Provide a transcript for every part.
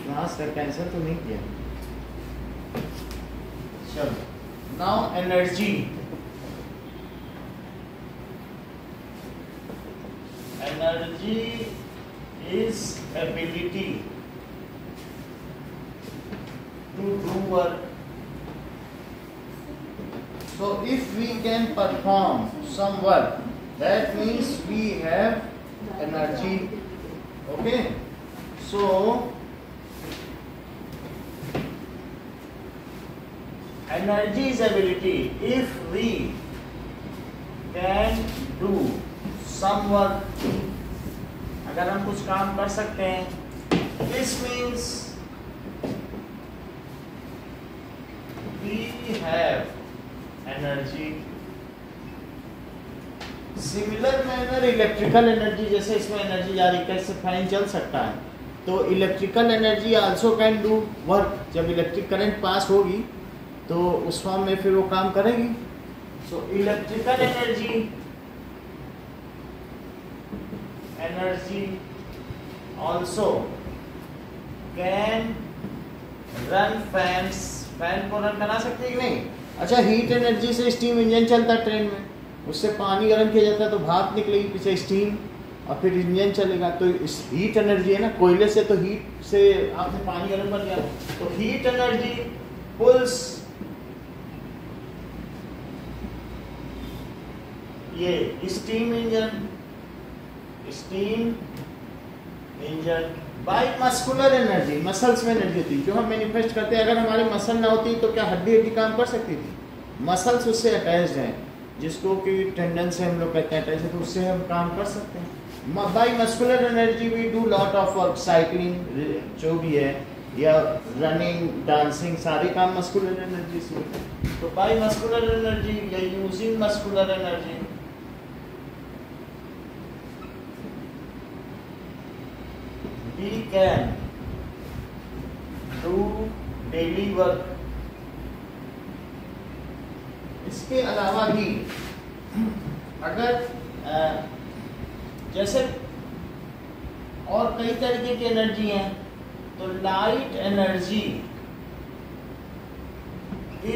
Class का cancel तो नहीं किया। चलो, now energy. Energy is ability to do work. So if we can perform some work, that means we have energy. Okay? So energy is ability. If we can do some work, अगर हम कुछ काम कर सकते हैं, this means we have energy. Similar manner electrical energy, जैसे इसमें energy जा रही है, कैसे फैन चल सकता है, तो electrical energy also can do work. जब इलेक्ट्रिक करंट पास होगी तो उस फॉर्म में फिर वो काम करेगी। So electrical energy also can run fans. Fan को रन करा सकते हैं कि नहीं? अच्छा, हीट एनर्जी से स्टीम इंजन चलता है ट्रेन में, उससे पानी गर्म किया जाता है तो भाप निकलेगी पीछे स्टीम, और फिर इंजन चलेगा। तो इस हीट एनर्जी है ना, कोयले से तो हीट से आपने पानी गर्म कर दिया, तो हीट एनर्जी पुल्स ये steam engine by muscular energy. Muscles में एनर्जी होती है जो हम मैनिफेस्ट करते हैं। अगर हमारे मसल ना होती तो क्या हड्डी काम कर सकती थी? मसल्स उससे अटैच्ड हैं, जिसको कि टेंडन से हम लोग कहते हैं अटैच है, तो उससे हम काम कर सकते हैं। By muscular energy we do lot of work, cycling जो भी है, या रनिंग, डांसिंग, सारे काम मस्कुलर एनर्जी से होते हैं। तो बाय मस्कुलर एनर्जी या using muscular energy we can do daily work। इसके अलावा भी अगर जैसे और कई तरीके की एनर्जी हैं, तो light energy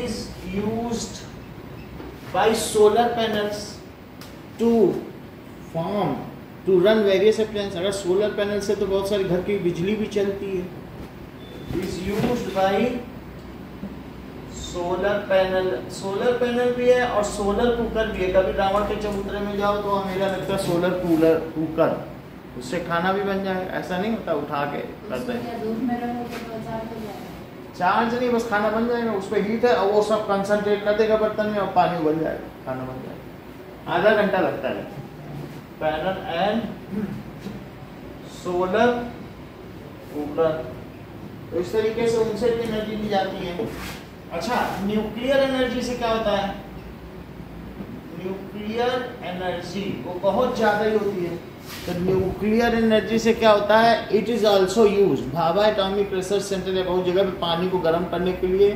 is used by solar panels to run various appliance. अगर सोलर पैनल से तो बहुत सारी घर की बिजली भी चलती है। Is used by solar panel भी है और सोलर कुकर भी है। कभी रावण के चबूतरे में जाओ तो मेरा लगता है सोलर कुकर, उससे खाना भी बन जाए। ऐसा नहीं होता उठा के करते हैं, चार्ज नहीं, बस खाना बन जाएगा। उस पर हीट है और वो सब कंसंट्रेट कर देगा बर्तन में और पानी उबल जाएगा, खाना बन जाएगा। आधा घंटा लगता है। पैनल एंड सोलर कुकर, तो इस तरीके से उनसे भी एनर्जी दी जाती है। अच्छा, न्यूक्लियर एनर्जी से क्या होता है? न्यूक्लियर एनर्जी वो बहुत ज्यादा ही होती है। तो न्यूक्लियर एनर्जी से क्या होता है? It is also use Bhabha atomic research centre है, बहुत जगह पे पानी को गर्म करने के लिए,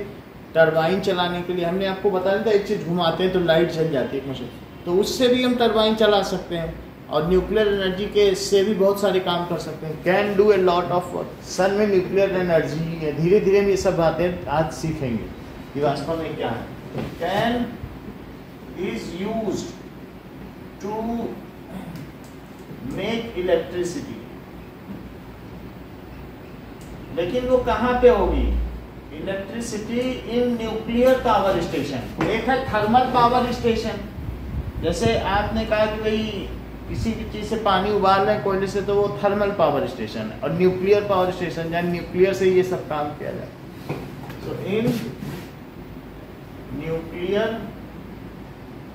टरबाइन चलाने के लिए। हमने आपको बताया था, एक चीज घुमाते हैं तो लाइट जल जाती है मशीन, तो उससे भी हम टरबाइन चला सकते हैं। और न्यूक्लियर एनर्जी के से भी बहुत सारे काम कर सकते हैं। Can do a lot of work. Sun में न्यूक्लियर एनर्जी है। धीरे धीरे हम ये सब बातें आज सीखेंगे कि वास्तव में क्या है। Can is used to make electricity, लेकिन वो कहाँ पे होगी? Electricity in nuclear power station. एक है थर्मल पावर स्टेशन, जैसे आपने कहा कि भाई किसी भी चीज से पानी उबाल रहे हैं कोयले से, तो वो थर्मल पावर स्टेशन है। और न्यूक्लियर पावर स्टेशन जहाँ न्यूक्लियर से ये सब काम किया जाए। तो इन न्यूक्लियर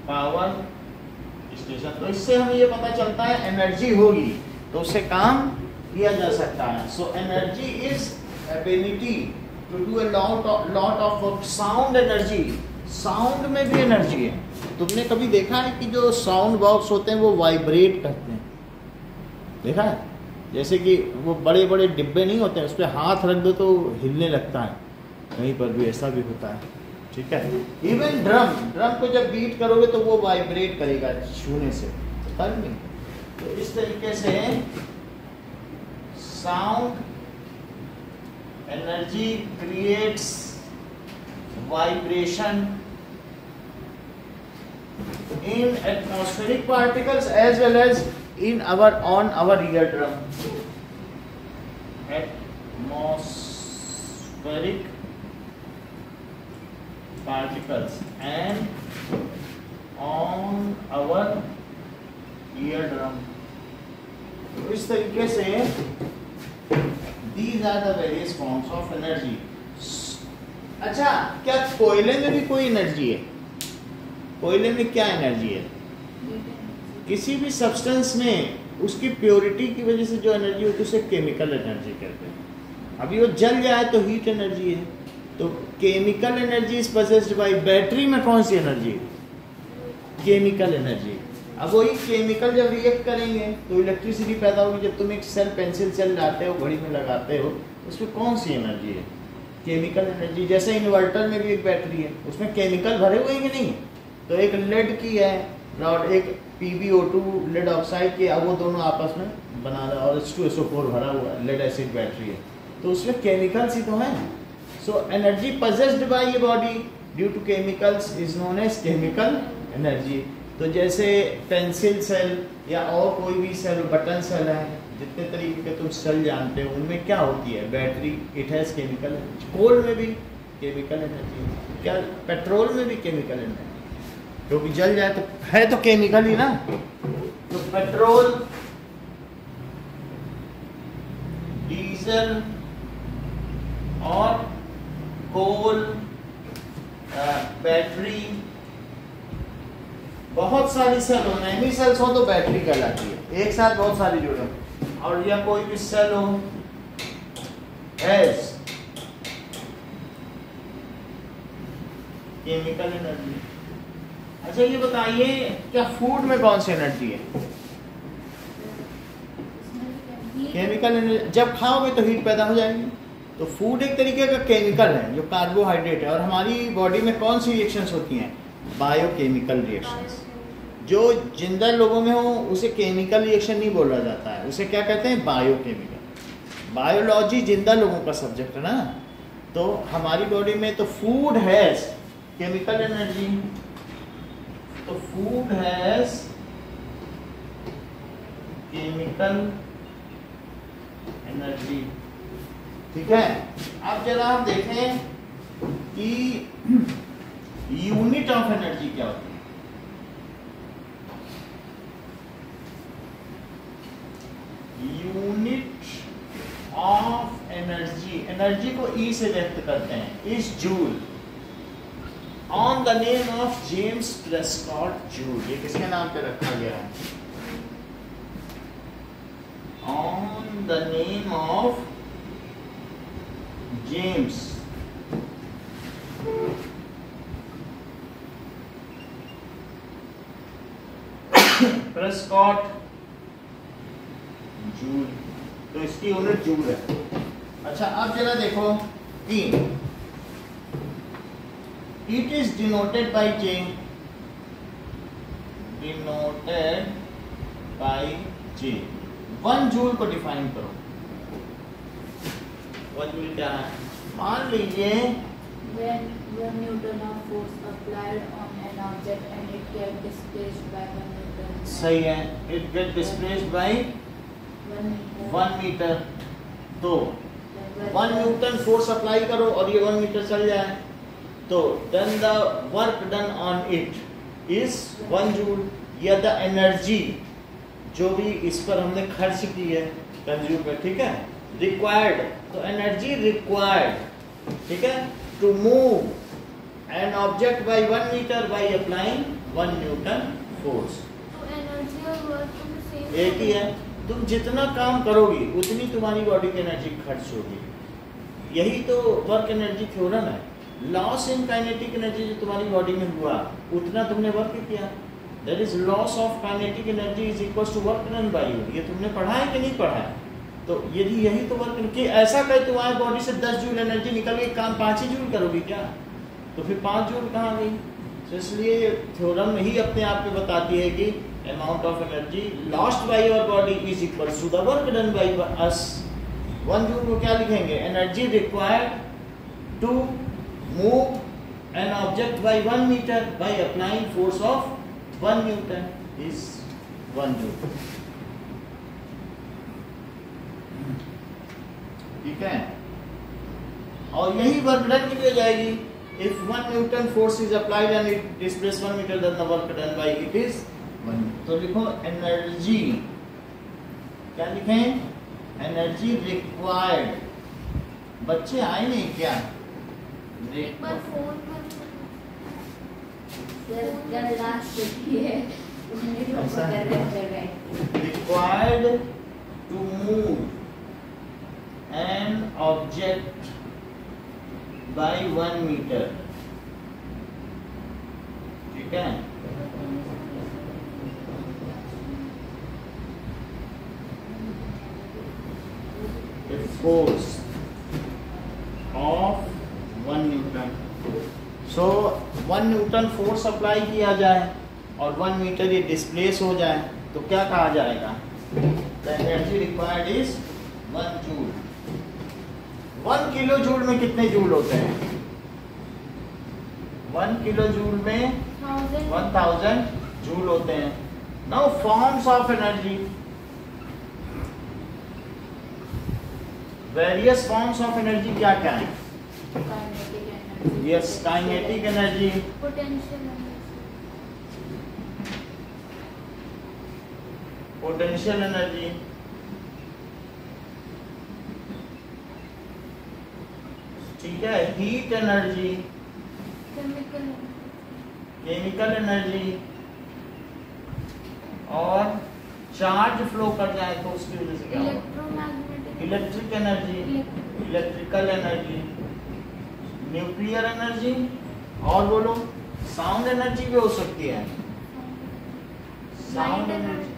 पावर स्टेशन, तो इससे हमें ये पता चलता है एनर्जी होगी तो उससे काम किया जा सकता है। So energy is ability to do a lot of work. Sound energy, sound में भी एनर्जी है। तुमने कभी देखा है कि जो साउंड बॉक्स होते हैं वो वाइब्रेट करते हैं? देखा है? जैसे कि वो बड़े बड़े डिब्बे नहीं होते हैं, उस पर हाथ रख दो तो हिलने लगता है। कहीं पर भी ऐसा भी होता है, ठीक है। इवन ड्रम को जब बीट करोगे तो वो वाइब्रेट करेगा छूने से, फर्क नहीं। तो इस तरीके से sound energy creates vibration in atmospheric particles as well as in on our eardrum. Atmospheric particles and on our eardrum. तो इस तरीके से these are the various forms of energy. अच्छा, क्या कोयले में भी कोई एनर्जी है? कोयले में क्या एनर्जी है? किसी भी सब्सटेंस में उसकी प्योरिटी की वजह से जो एनर्जी होती है उसे केमिकल एनर्जी कहते हैं। अभी वो जल जाए तो हीट एनर्जी है। तो chemical energy is possessed bye battery में कौन सी एनर्जी है? Chemical energy. अब वही केमिकल जब रिएक्ट करेंगे तो इलेक्ट्रिसिटी पैदा होगी। जब तुम एक सेल पेंसिल सेल लाते हो, घड़ी में लगाते हो, उसमें कौन सी एनर्जी है? Chemical energy. जैसे इन्वर्टर में भी एक बैटरी है, उसमें केमिकल भरे हुए हैं कि नहीं? तो एक लेड की है और एक PbO2 लेड ऑक्साइड की, अब वो दोनों आपस में बना रहा है और H2SO4 भरा हुआ है, लेड एसिड बैटरी है। तो उसमें केमिकल्स ही तो हैं। सो एनर्जी पजेस्ड बाय ये body due to chemicals is known as chemical energy. तो जैसे पेंसिल सेल या और कोई भी सेल, बटन सेल है, जितने तरीके के तुम सेल जानते हो, उनमें क्या होती है? Battery, it has chemical energy. Coal में भी केमिकल एनर्जी, क्या पेट्रोल में भी केमिकल एनर्जी? क्योंकि जल जाए तो है तो केमिकल ही ना। तो पेट्रोल, डीजल और कोल, बैटरी, बहुत सारी सेल हो, मैनी सेल्स हो तो बैटरी कहलाती है। एक साथ बहुत सारी जुड़े, और या कोई भी सेल हो एज केमिकल एनर्जी। अच्छा, ये बताइए क्या फूड में कौन सी एनर्जी है? Chemical energy. जब खाओगे तो हीट पैदा हो जाएगी। तो फूड एक तरीके का केमिकल है जो कार्बोहाइड्रेट है। और हमारी बॉडी में कौन सी रिएक्शंस होती हैं? Biochemical reactions. जो जिंदा लोगों में हो उसे केमिकल रिएक्शन नहीं बोला जाता है, उसे क्या कहते हैं? बायोकेमिकल। बायोलॉजी जिंदा लोगों का सब्जेक्ट है ना। तो हमारी बॉडी में तो फूड हैज केमिकल एनर्जी। तो फूड हैज केमिकल एनर्जी। ठीक है। अब जरा हम देखें कि यूनिट ऑफ एनर्जी क्या होती है। यूनिट ऑफ एनर्जी, एनर्जी को ई से व्यक्त करते हैं, is joule. On the name of James Prescott joule. ये किसके नाम पे रखा गया है? On the name of James Prescott joule. तो इसकी यूनिट जूल है। अच्छा, अब जरा देखो कि it is denoted by J, denoted by J। 1 joule को डिफाइन करो। 1 जूल क्या है? मान लीजिए when 1 Newton of force applied on an object and it get displaced by 1 Newton. सही है, it get displaced by 1 metre. तो 1 न्यूटन फोर्स अप्लाई करो और ये 1 मीटर चल जाए, तो then the work done on it is 1 joule. या द एनर्जी जो भी इस पर हमने खर्च की है, कंज्यूम है, ठीक है, रिक्वायर्ड। तो एनर्जी रिक्वायर्ड, ठीक है, to move an object by 1 metre by applying 1 newton force. एक ही है। तुम जितना काम करोगी उतनी तुम्हारी बॉडी की एनर्जी खर्च होगी। यही तो वर्क एनर्जी थ्योरम है। लॉस इन काइनेटिक एनर्जी जो तुम्हारी बॉडी में हुआ उतना तुमने वर्क किया। That is loss of kinetic energy is equal to work done by you. ये तुमने पढ़ा है कि नहीं पढ़ा है? तो यदि यही तो वर्क कि ऐसा कहे तुम्हारी बॉडी से 10 जूल एनर्जी निकल गई, काम 5 ही जूल करोगी क्या? तो फिर 5 जूल कहाँ गई? सो तो इसलिए थ्योरम ही अपने आप में बताती है कि amount of energy lost by your body is equal to the work done by us. 1 joule को क्या लिखेंगे? Energy required to move an object by 1 metre by applying force of 1 newton is 1 joule. ठीक है, और यही work done की हो जाएगी। If 1 Newton force is applied and it displaces 1 meter, then the work done by it is 1। तो लिखो energy, क्या लिखें? Energy required. बच्चे आए नहीं क्या? Required to move an object by 1 meter। ठीक है, the force of 1 newton. So 1 newton force apply किया जाए और 1 मीटर ये डिस्प्लेस हो जाए तो क्या कहा जाएगा? The energy required is 1 joule. 1 kilo joule में कितने जूल होते हैं? 1 किलो जूल में 1000 जूल होते हैं। Now forms of energy, various forms of energy क्या क्या है? Yes, kinetic energy, potential energy, ठीक है, हीट एनर्जी, केमिकल एनर्जी, और चार्ज फ्लो कर जाए तो उसकी वजह से क्या होगा? Electric energy, electrical energy, nuclear energy, और बोलो साउंड एनर्जी भी हो सकती है। साउंड एनर्जी,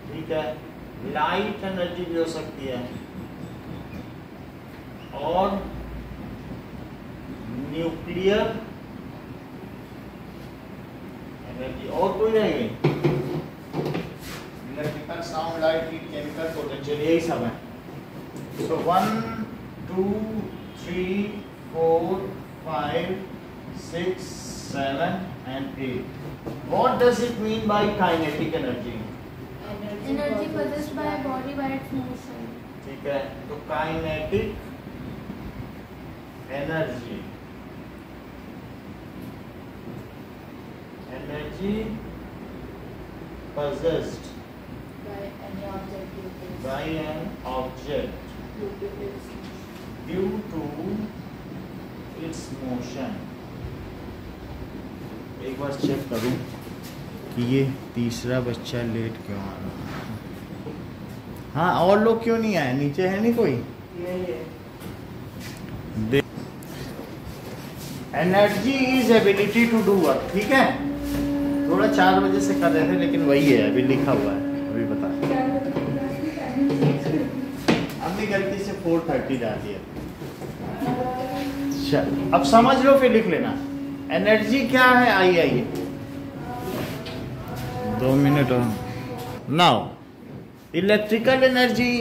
ठीक है, लाइट एनर्जी भी हो सकती है, और न्यूक्लियर एनर्जी, और कोई रहेगी? Electrical, sound, light, heat, chemical, potential, यही सब है। सो 1 2 3 4 5 6 7 and 8। What does it mean by kinetic energy? Energy possessed by a body by its motion। ठीक है, तो kinetic energy, energy possessed by an object due to its motion। एक बार check करूं कि ये तीसरा बच्चा लेट क्यों आ रहा। हाँ, और लोग क्यों नहीं आए? नीचे है नहीं कोई? Energy is ability to do work. ठीक है, थोड़ा 4 बजे से कर रहे थे लेकिन वही है, अभी लिखा हुआ है, अभी बता। हमने गलती से 4:30 डाल दिया। अब समझ लो फिर लिख लेना। एनर्जी क्या है? आइए 2 मिनट और। नाउ इलेक्ट्रिकल एनर्जी,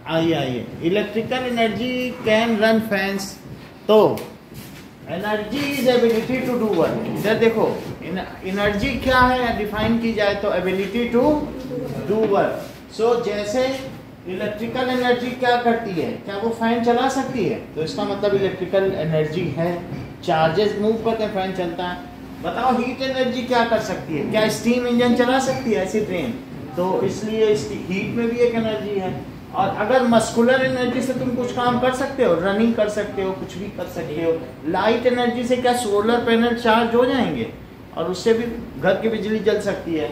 आइए electrical energy can run fans. तो energy is ability to do work. इधर देखो, एनर्जी क्या है डिफाइन की जाए तो ability to do work. So जैसे इलेक्ट्रिकल एनर्जी क्या करती है? क्या वो फैन चला सकती है? तो इसका मतलब इलेक्ट्रिकल एनर्जी है। चार्जेस मूव करते हैं, फैन चलता है। बताओ हीट एनर्जी क्या कर सकती है? क्या स्टीम इंजन चला सकती है ऐसी ट्रेन? तो इसलिए हीट में भी एक एनर्जी है। और अगर मस्कुलर एनर्जी से तुम कुछ काम कर सकते हो, रनिंग कर सकते हो, कुछ भी कर सकते हो। लाइट एनर्जी से क्या सोलर पैनल चार्ज हो जाएंगे और उससे भी घर की बिजली जल सकती है।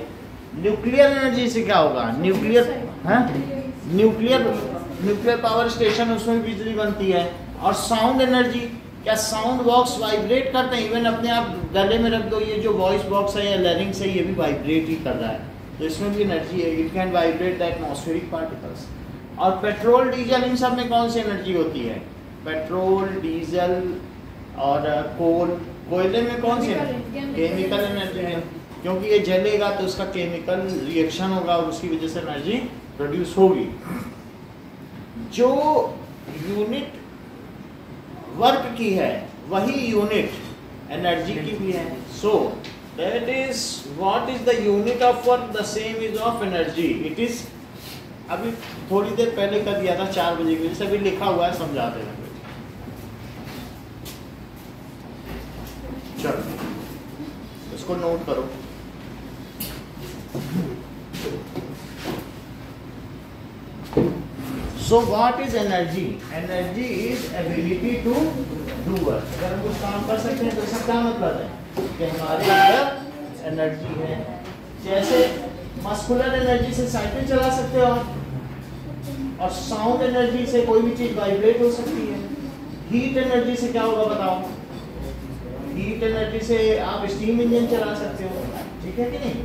न्यूक्लियर एनर्जी से क्या होगा? न्यूक्लियर पावर स्टेशन, उसमें बिजली बनती है। और साउंड एनर्जी, क्या साउंड बॉक्स वाइब्रेट करते हैं? इवन अपने आप गले में रख दो, ये जो वॉइस बॉक्स है या लैरिंग्स है, ये भी वाइब्रेट ही कर रहा है, तो इसमें भी एनर्जी है। It can vibrate the atmospheric particles. और पेट्रोल, डीजल, इन सब में कौन सी एनर्जी होती है? पेट्रोल, डीजल और कोल, कोयले में कौन सी केमिकल एनर्जी है, क्योंकि ये जलेगा तो उसका केमिकल रिएक्शन होगा और उसकी वजह से एनर्जी प्रोड्यूस होगी। जो यूनिट वर्क की है वही यूनिट एनर्जी की भी है। सो that is what is the unit of work, the same is of energy. It is, अभी थोड़ी देर पहले कर दिया था 4 बजे के, जैसे अभी लिखा हुआ है समझाते हैं। चलो इसको नोट करो। So what is energy? Energy is ability to do work. अगर हम कुछ काम कर सकते हैं तो इसका क्या मतलब है कि हमारे अंदर एनर्जी है। जैसे मस्कुलर एनर्जी से साइकिल चला सकते हो आप, और साउंड एनर्जी से कोई भी चीज वाइब्रेट हो सकती है। हीट एनर्जी से क्या होगा बताओ? हीट एनर्जी से आप स्टीम इंजन चला सकते हो, ठीक है कि नहीं?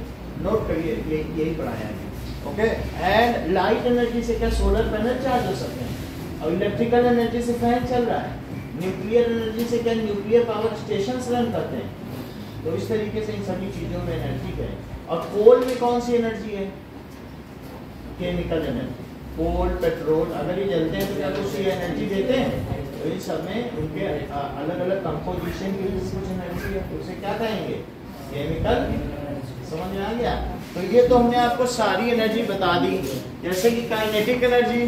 नोट करिए, यही पढ़ाया है। ओके, एंड लाइट एनर्जी से क्या सोलर पैनल चार्ज हो सकते हैं, और इलेक्ट्रिकल एनर्जी से फैन चल रहा है। न्यूक्लियर एनर्जी से क्या न्यूक्लियर पावर स्टेशन रन करते हैं। तो इस तरीके से इन सभी चीज़ों में एनर्जी है। और कोल में कौन सी एनर्जी है? Chemical energy. कोल, पेट्रोल अगर ये जलते हैं तो क्या कुछ एनर्जी देते हैं? तो इन सब में उनके अलग अलग कंपोजिशन की वजह से कुछ एनर्जी है, तो उसे क्या कहेंगे? केमिकल। समझ में आ गया? तो ये तो हमने आपको सारी एनर्जी बता दी, जैसे कि काइनेटिक एनर्जी,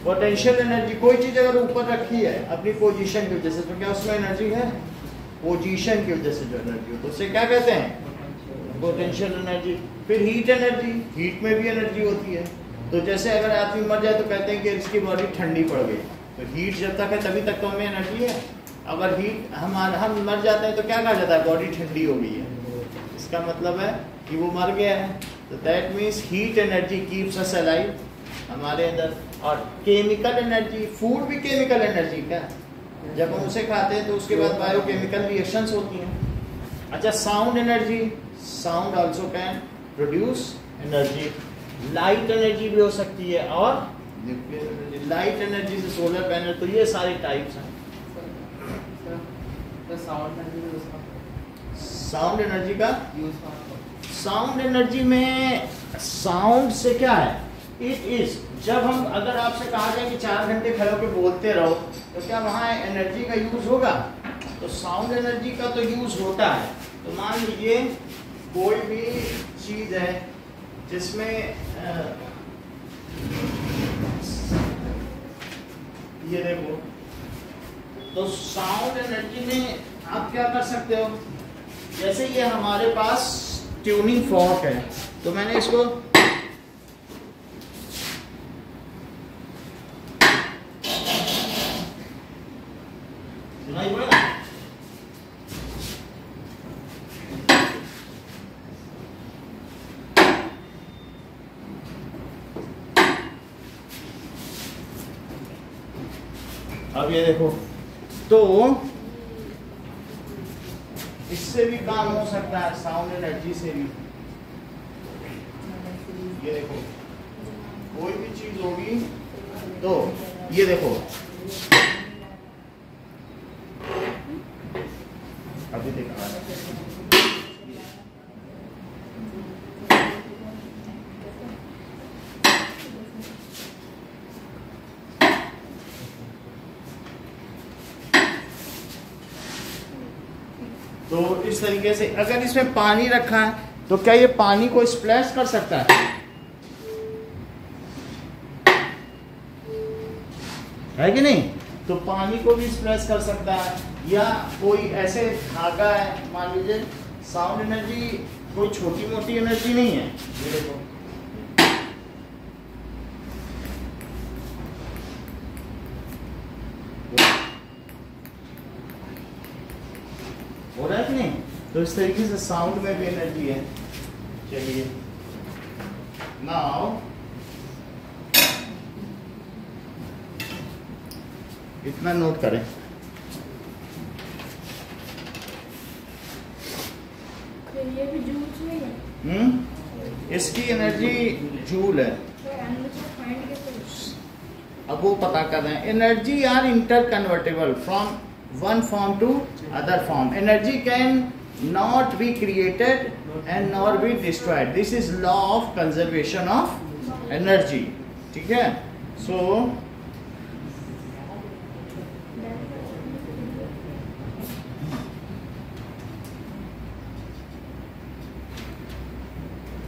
पोटेंशियल एनर्जी। कोई चीज अगर ऊपर रखी है अपनी पोजीशन की वजह से तो क्या उसमें एनर्जी है? पोजीशन की वजह से जो एनर्जी हो तो उसे क्या कहते हैं? Potential energy. फिर हीट एनर्जी, हीट में भी एनर्जी होती है। तो जैसे अगर आदमी मर जाए तो कहते हैं कि इसकी बॉडी ठंडी पड़ गई, तो हीट जब तक है तभी तक तो हमें एनर्जी है। अगर हीट हम मर जाते हैं तो क्या कहा जाता है? बॉडी ठंडी हो गई है। इसका मतलब है कि वो मर गया है। तो that means heat energy keeps us alive हमारे अंदर। और केमिकल एनर्जी, फूड भी केमिकल एनर्जी का, जब हम उसे खाते हैं तो उसके बाद बायोकेमिकल रिएक्शंस होती हैं। अच्छा, sound energy, sound also can produce energy. Light energy भी हो सकती है, और न्यूक्लियर एनर्जी। लाइट एनर्जी से सोलर पैनल, तो ये सारे टाइप्स हैं। साउंड एनर्जी का साउंड एनर्जी में साउंड से क्या है? इट इज, जब हम, अगर आपसे कहा जाए कि 4 घंटे खड़े होकर बोलते रहो तो क्या वहाँ एनर्जी का यूज होगा? तो साउंड एनर्जी का तो यूज होता है। तो मान लीजिए कोई भी चीज है जिसमें ये देखो, तो साउंड एनर्जी में आप क्या कर सकते हो? जैसे ये हमारे पास ट्यूनिंग फॉर्क है, तो मैंने इसको सुनाई पड़ा? अब ये देखो, तो इससे भी काम हो सकता है, साउंड एनर्जी से भी। ये देखो, कोई भी चीज होगी तो ये देखो, अभी देखा तो इस तरीके से अगर इसमें पानी रखा है तो क्या ये पानी को स्प्लैश कर सकता है कि नहीं? तो पानी को भी स्प्लैश कर सकता है। या कोई ऐसे धागा है, मान लीजिए साउंड एनर्जी कोई छोटी मोटी एनर्जी नहीं है। ये देखो, हो रहा है कि नहीं? तो इस तरीके से साउंड में भी एनर्जी है। चलिए नाउ इतना नोट करें। ये भी जूल नहीं है? इसकी एनर्जी जूल है। अब वो पता कर रहे हैं। Energy are inter convertible from one form to other form. Energy can not be created and nor be destroyed. This is law of conservation of energy. ठीक है? So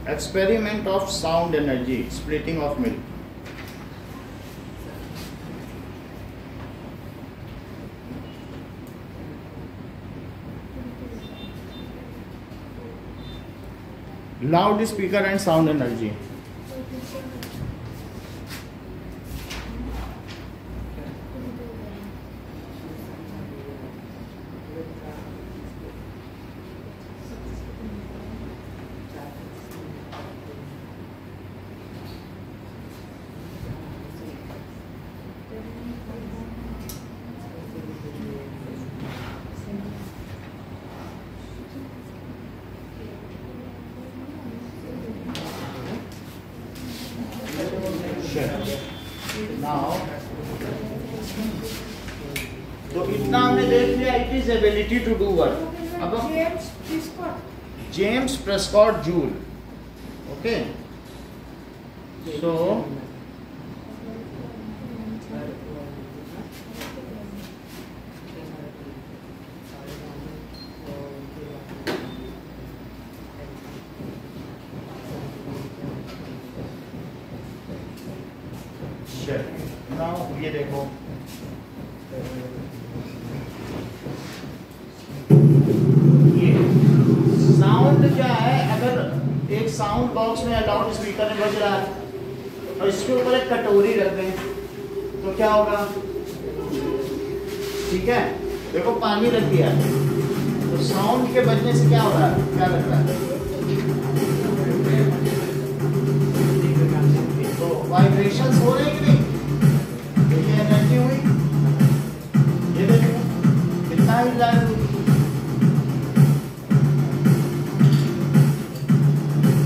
experiment of sound energy, splitting of milk. Loudspeaker and sound energy. Now, तो इतना हमने देख लिया. It is ability to do work. अब James Prescott Joule. Okay, so now ये देखो, ये साउंड क्या है. अगर एक साउंड बॉक्स में लाउड स्पीकर में बज रहा है और इसके ऊपर एक कटोरी रख दें तो क्या होगा? ठीक है, देखो पानी रख दिया तो साउंड के बजने से क्या हो रहा है? क्या लग रहा है? तो वाइब्रेशंस हो रहे हैं कि नहीं? ये एनर्जी हुई. ये देखो कितना ही लाइव हुई.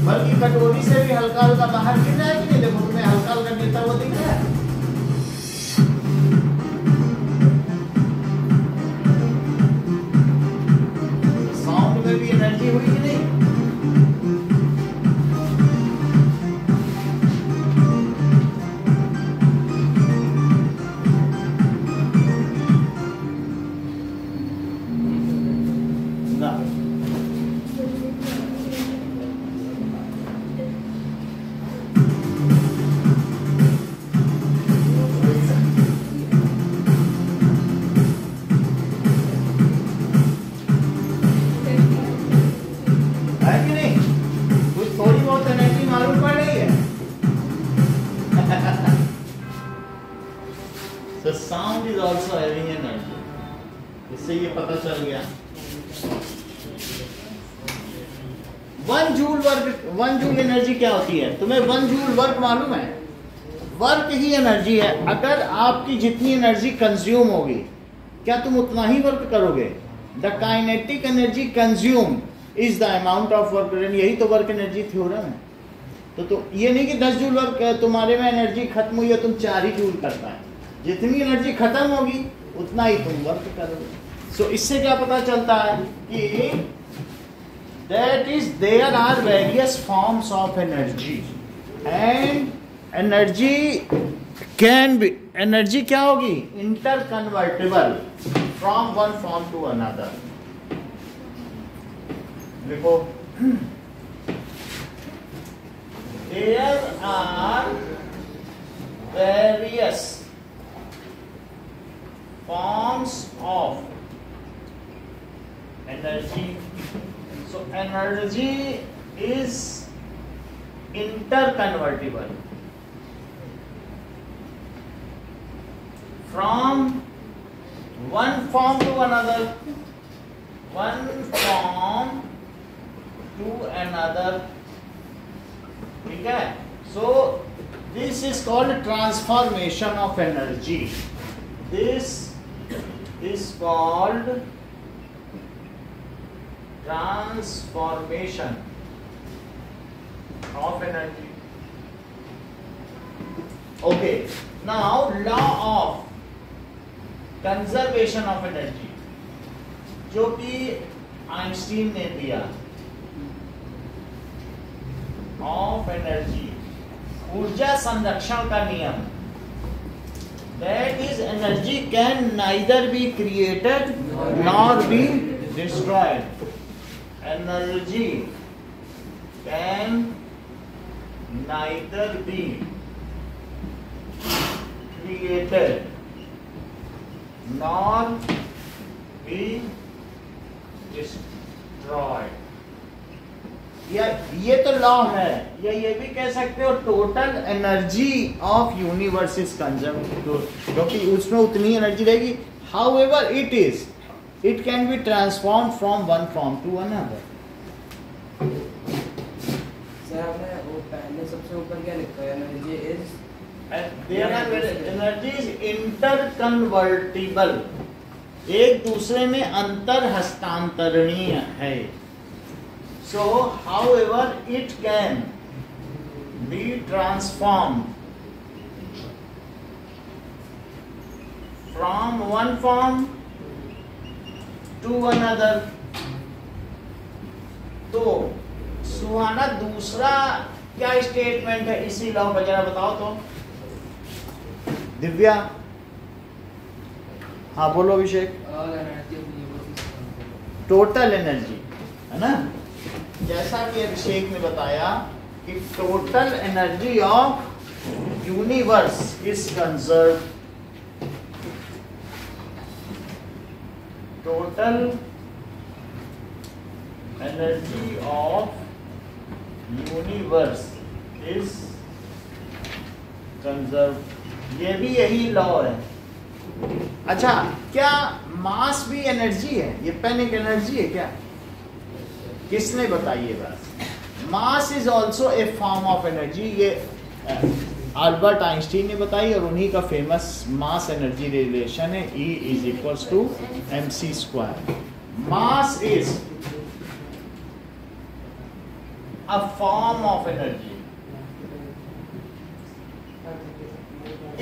बल्कि कटोरी से भी हल्का हल्का बाहर गिर रहा है कि नहीं? देखो तुम्हें हल्का हल्का गिरता हुआ दिख रहा है. साउंड में भी एनर्जी हुई कि नहीं? The sound is also having energy. इससे ये पता चल गया. 1 जूल वर्क, 1 जूल एनर्जी क्या होती है? तुम्हें 1 जूल वर्क मालूम है? वर्क ही एनर्जी है. अगर आपकी जितनी एनर्जी कंज्यूम होगी, क्या तुम उतना ही वर्क करोगे? The kinetic energy consume is the amount of work done. यही तो वर्क एनर्जी थ्योरम है. तो ये नहीं कि 10 जूल वर्क तुम्हारे में एनर्जी खत्म हुई है तुम 4 ही जूल कर पाए. जितनी एनर्जी खत्म होगी उतना ही तुम वर्क करोगे. सो इससे क्या पता चलता है कि that is there are various forms of energy and energy can be, energy क्या होगी? Inter convertible from one form to another. देखो, there are various forms of energy. So energy is interconvertible from one form to another, one form to another. ठीक है? So this is called transformation of energy. This is called transformation of energy. Okay, now law of conservation of energy. जो कि Einstein ने दिया of energy, ऊर्जा संरक्षण का नियम, that is energy can neither be created nor be destroyed. Energy can neither be created nor be destroyed. या ये तो लॉ है, या ये भी कह सकते हो total energy of universe is conserve, क्योंकि उसमें उतनी एनर्जी रहेगी। However it can be transform from one form to another. Sir आपने वो पहले सबसे ऊपर क्या लिखा है? एनर्जी इज इंटरकन्वर्टिबल, एक दूसरे में अंतर हस्तांतरणीय है। So, however, it can be transformed from one form to another. तो सुहाना दूसरा क्या स्टेटमेंट है इसी लॉ का, जरा बताओ तो। दिव्या, हाँ बोलो अभिषेक। टोटल एनर्जी है ना, जैसा कि अभिषेक ने बताया कि total energy of universe is conserve, total energy of universe is conserve. ये भी यही लॉ है। अच्छा, क्या मास भी एनर्जी है? ये पेन एक एनर्जी है क्या? किसने बताई ये बात? Mass is also a form of energy, ये अल्बर्ट आइंस्टीन ने बताई, और उन्हीं का फेमस मास एनर्जी रिलेशन है E is equals to mc²। Mass is a form of energy.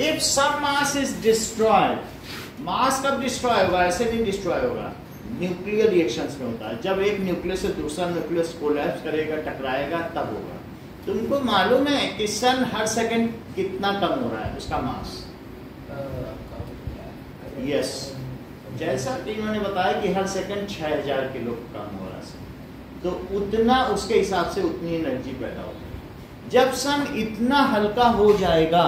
If some mass is destroyed, mass कब डिस्ट्रॉय होगा? ऐसे नहीं डिस्ट्रॉय होगा, न्यूक्लियर रिएक्शंस में होता है। जब एक न्यूक्लियस से दूसरा न्यूक्लियस कोलैप्स करेगा, टकराएगा, तब होगा। तुमको मालूम है कि सन हर सेकंड कितना कम हो रहा है उसका मास? यस, जैसा कि इन्होंने बताया कि हर सेकंड 6000 किलो कम हो रहा है, तो उतना उसके हिसाब से उतनी एनर्जी पैदा होगी। जब सन इतना हल्का हो जाएगा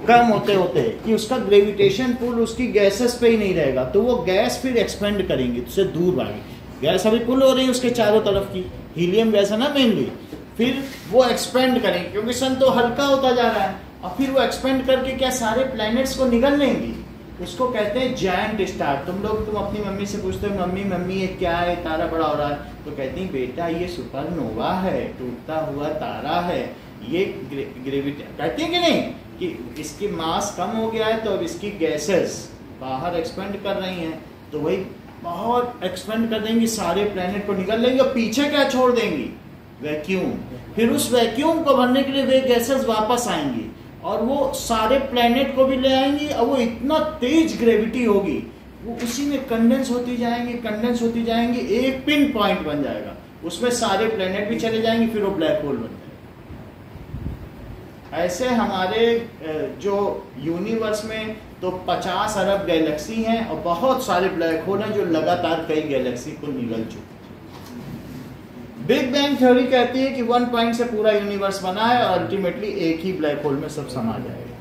कम होते होते कि उसका ग्रेविटेशन पुल उसकी गैसेस पे ही नहीं रहेगा, तो वो गैस फिर एक्सपेंड करेंगी, उससे दूर भागेगी। गैस अभी पुल हो रही है उसके चारों तरफ की, हीलियम गैस है ना मेनली, फिर वो एक्सपेंड करेंगे क्योंकि सन तो हल्का होता जा रहा है, और फिर वो एक्सपेंड करके क्या सारे प्लैनेट्स को निगल लेंगी। उसको कहते हैं जायंट स्टार। तुम अपनी मम्मी से पूछते हो, मम्मी मम्मी ये क्या है, तारा बड़ा हो रहा है, तो कहती हैं बेटा ये सुपरनोवा है, टूटता हुआ तारा है, ये ग्रेविटी। कहती है कि नहीं कि इसकी मास कम हो गया है तो अब इसकी गैसेस बाहर एक्सपेंड कर रही हैं, तो वही बहुत एक्सपेंड कर देंगी, सारे प्लैनेट को निकल लेंगे, और पीछे क्या छोड़ देंगी? वैक्यूम। फिर उस वैक्यूम को भरने के लिए वे गैसेस वापस आएंगी और वो सारे प्लैनेट को भी ले आएंगी, और वो इतना तेज ग्रेविटी होगी वो उसी में कंडेंस होती जाएंगी, एक पिन पॉइंट बन जाएगा, उसमें सारे प्लैनेट भी चले जाएंगे, फिर वो ब्लैक होल बन जाएगा। ऐसे हमारे जो यूनिवर्स में तो 50 अरब गैलेक्सी हैं और बहुत सारे ब्लैक होल हैं जो लगातार कई गैलेक्सी को निगल चुके हैं। बिग बैंग थ्योरी कहती है कि 1 पॉइंट से पूरा यूनिवर्स बना है और अल्टीमेटली एक ही ब्लैक होल में सब समा जाएगा।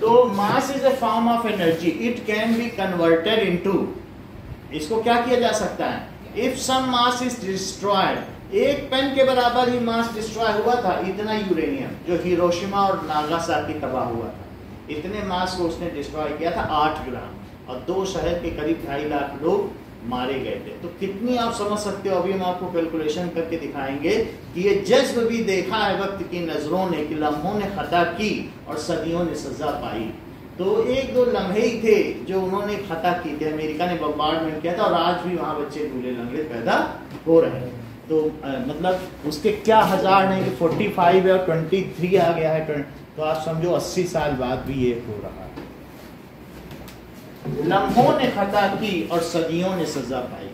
तो mass is a form of energy, it can be converted into, इसको क्या किया जा सकता है? If some mass is destroyed, एक पेन के बराबर ही मास डिस्ट्रॉय हुआ था, इतना यूरेनियम जो हिरोशिमा और नागासाकी तबाह हुआ था, इतने मास को उसने डिस्ट्रॉय किया था 8 ग्राम, और 2 शहर के करीब 2.5 लाख लोग मारे गए थे। तो कितनी आप समझ सकते हो, अभी हम आपको कैलकुलेशन करके दिखाएंगे कि ये जज्ब भी देखा है वक्त की नजरों ने कि लम्हों ने खता की और सदियों ने सजा पाई। तो 1-2 लम्हे ही थे जो उन्होंने खता की थी, अमेरिका ने बम्बार्डमेंट किया था, और आज भी वहाँ बच्चे दूल्हे लंगड़े पैदा हो रहे हैं। तो मतलब उसके क्या हजार नहीं कि 45 है और 23 आ गया है, तो आप समझो 80 साल बाद भी ये हो रहा है। लम्हों ने खता की और सदियों ने सजा पाई.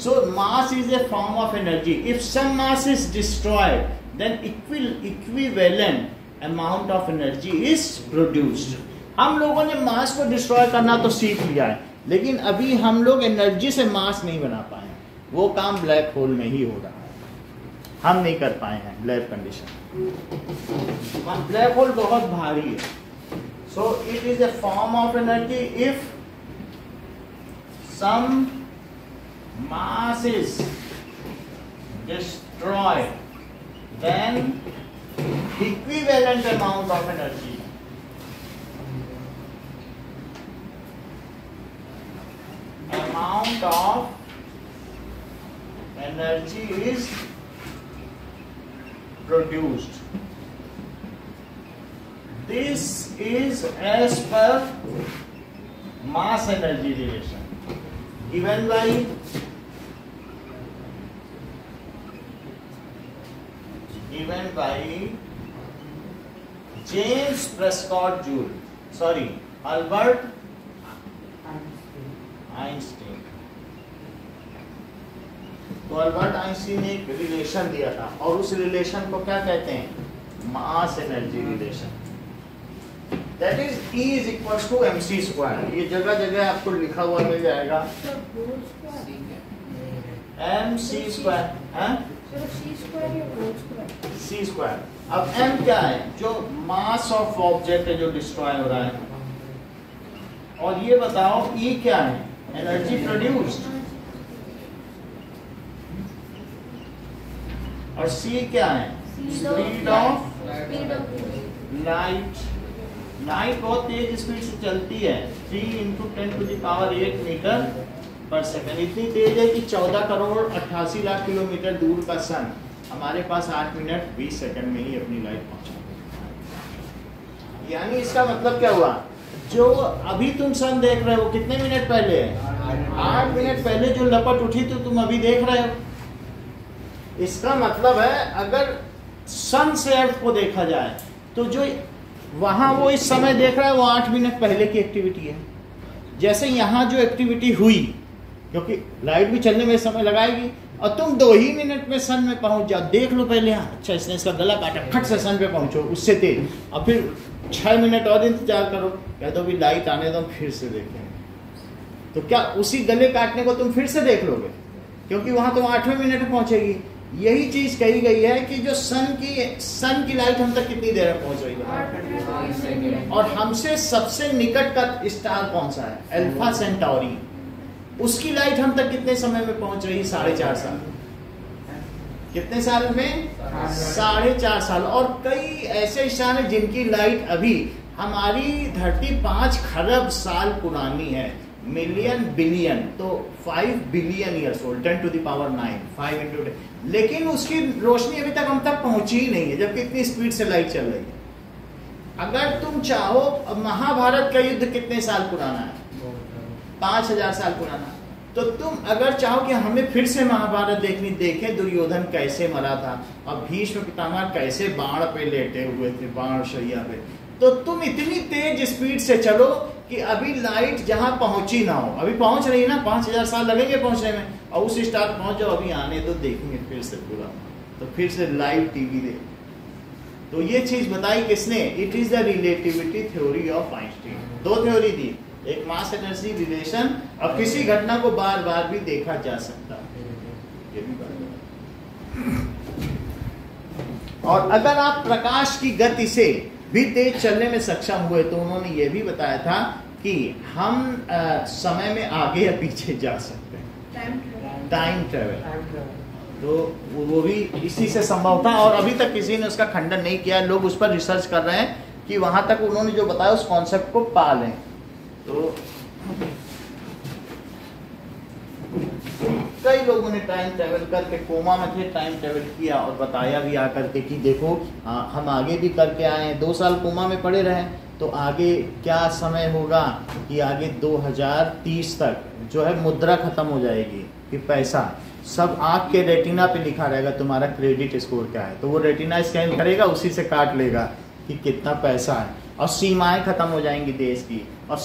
So mass is a form of energy. If some mass is destroyed, then equivalent amount of energy is produced. हम लोगों ने मास को डिस्ट्रॉय करना तो सीख लिया है, लेकिन अभी हम लोग एनर्जी से मास नहीं बना पाए. वो काम ब्लैक होल में ही हो रहा है, हम नहीं कर पाए हैं ब्लैक कंडीशन. ब्लैक होल बहुत भारी है. So it is a form of energy. If some mass is destroyed, then equivalent amount of energy is produced. This is as per mass energy relation given by James Prescott Joule, Albert Einstein. तो Albert Einstein ने एक relation दिया था, और उस relation को क्या कहते हैं? मास energy relation. That is E is equals to mc square. ये जगह जगह आपको लिखा हुआ मिल जाएगा. mc square, c square. अब m क्या है? जो मास ऑफ ऑब्जेक्ट है जो डिस्ट्रॉय हो रहा है. और ये बताओ E क्या है? Energy produced. और c क्या है? Speed of light. लाइट बहुत तेज स्पीड से चलती है, 3 × 10⁸ मीटर पर सेकंड. इतनी तेज है कि 14 करोड़ 88 लाख किलोमीटर दूर का सन हमारे पास 8 मिनट 20 सेकंड में ही अपनी लाइट पहुंचा. यानी इसका मतलब क्या हुआ? जो अभी तुम सन देख रहे हो कितने मिनट पहले है? 8 मिनट पहले जो लपट उठी तो तुम अभी देख रहे हो. इसका मतलब है अगर सन से अर्थ को देखा जाए तो जो वहां वो इस समय देख रहा है वो 8 मिनट पहले की एक्टिविटी है. जैसे यहाँ जो एक्टिविटी हुई, क्योंकि लाइट भी चलने में समय लगाएगी, और तुम 2 ही मिनट में सन में पहुंच जाओ. देख लो पहले, अच्छा इसने इसका गला काटा, फट से सन पे पहुंचो उससे तेज, और फिर 6 मिनट और इंतजार करो, कह दो भी लाइट आने दो फिर से देखेंगे. तो क्या उसी गले काटने को तुम फिर से देख लोगे? क्योंकि वहां तुम 8वें मिनट में पहुंचेगी. यही चीज कही गई है कि जो सन की लाइट हम तक कितनी देर में पहुंच रही है. और हमसे सबसे निकट का स्टार कौन सा है? अल्फा सेंटाउरी. उसकी लाइट हम तक कितने समय में पहुंच रही है? 4.5 साल. कितने साल में? 4.5 साल. और कई ऐसे स्टार हैं जिनकी लाइट अभी हमारी धरती 5 खरब साल पुरानी है. मिलियन बिलियन तो 5 बिलियन ईयर्स ओल्ड, 10⁹ 5 × 10. लेकिन उसकी रोशनी अभी तक हम तक पहुंची ही नहीं है, जबकि इतनी स्पीड से लाइट चल रही है. अगर तुम चाहो, महाभारत का युद्ध कितने साल पुराना है? 5000 साल पुराना. तो तुम अगर चाहो कि हमें फिर से महाभारत देखनी, देखें दुर्योधन कैसे मरा था और भीष्म पितामह कैसे बाण पे लेटे हुए थे, बाण शैया पे, तो तुम इतनी तेज स्पीड से चलो कि अभी लाइट जहां पहुंची ना हो. अभी पहुंच रही है ना, 5000 साल लगेंगे पहुंचने में, और उस स्टार पहुंच जाओ, अभी आने तो देखेंगे फिर से पूरा, तो फिर से लाइव टीवी देख. तो ये चीज बताई किसने? It is the relativity theory of Einstein. 2 theory दी, एक मास एनर्जी रिलेशन, और किसी घटना को बार बार भी देखा जा सकता है. ये भी बात. और अगर आप प्रकाश की गति से भी तेज चलने में सक्षम हुए तो उन्होंने ये भी बताया था कि हम समय में आगे या पीछे जा सकते हैं. Time travel. तो वो भी इसी से संभव था, और अभी तक किसी ने उसका खंडन नहीं किया. लोग उस पर रिसर्च कर रहे हैं कि वहां तक उन्होंने जो बताया उस कॉन्सेप्ट को पा लें. तो कई लोगों ने टाइम ट्रेवल करके, कोमा में थे, टाइम ट्रेवल किया और बताया भी आकर के कि देखो हम आगे भी करके आए हैं. 2 साल कोमा में पड़े रहे, तो आगे क्या समय होगा कि आगे 2030 तक जो है मुद्रा खत्म हो जाएगी, कि पैसा सब आँख के रेटिना पे लिखा रहेगा तुम्हारा क्रेडिट स्कोर क्या है. तो वो रेटिना स्कैन करेगा, उसी से काट लेगा कि कितना पैसा है. और सीमाएं खत्म हो जाएंगी देश की, और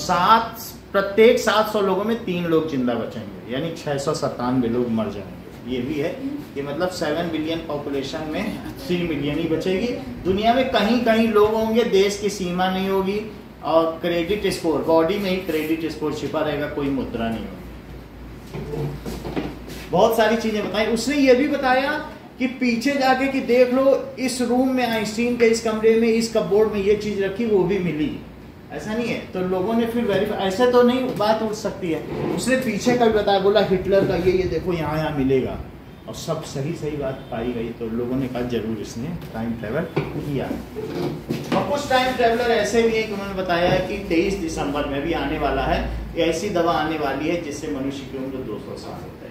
प्रत्येक 700 लोगों में 3 लोग जिंदा बचेंगे, यानी 697 लोग मर जाएंगे। ये भी है कि मतलब 7 बिलियन पॉपुलेशन में 3 मिलियन ही बचेगी। दुनिया में कहीं कहीं लोग होंगे, देश की सीमा नहीं होगी, और क्रेडिट स्कोर, बॉडी में ही क्रेडिट स्कोर छिपा रहेगा, कोई मुद्रा नहीं होगी। बहुत सारी चीजें बताई उसने। ये भी बताया कि पीछे जाके कि देख लो इस रूम में, आइंस्टीन के इस कमरे में, इस कपबोर्ड में ये चीज रखी, वो भी मिली। ऐसा नहीं है, तो लोगों ने फिर वेरीफाई, ऐसे तो नहीं बात उठ सकती है। उसने पीछे का भी बताया, बोला हिटलर का ये देखो यहाँ यहाँ मिलेगा, और सब सही सही बात पाई गई। तो लोगों ने कहा जरूर इसने टाइम ट्रेवल किया। और कुछ टाइम ट्रेवलर ऐसे भी है कि उन्होंने बताया है कि 23 दिसंबर में भी आने वाला है, ऐसी दवा आने वाली है जिससे मनुष्य की उम्र 200 साल होता है।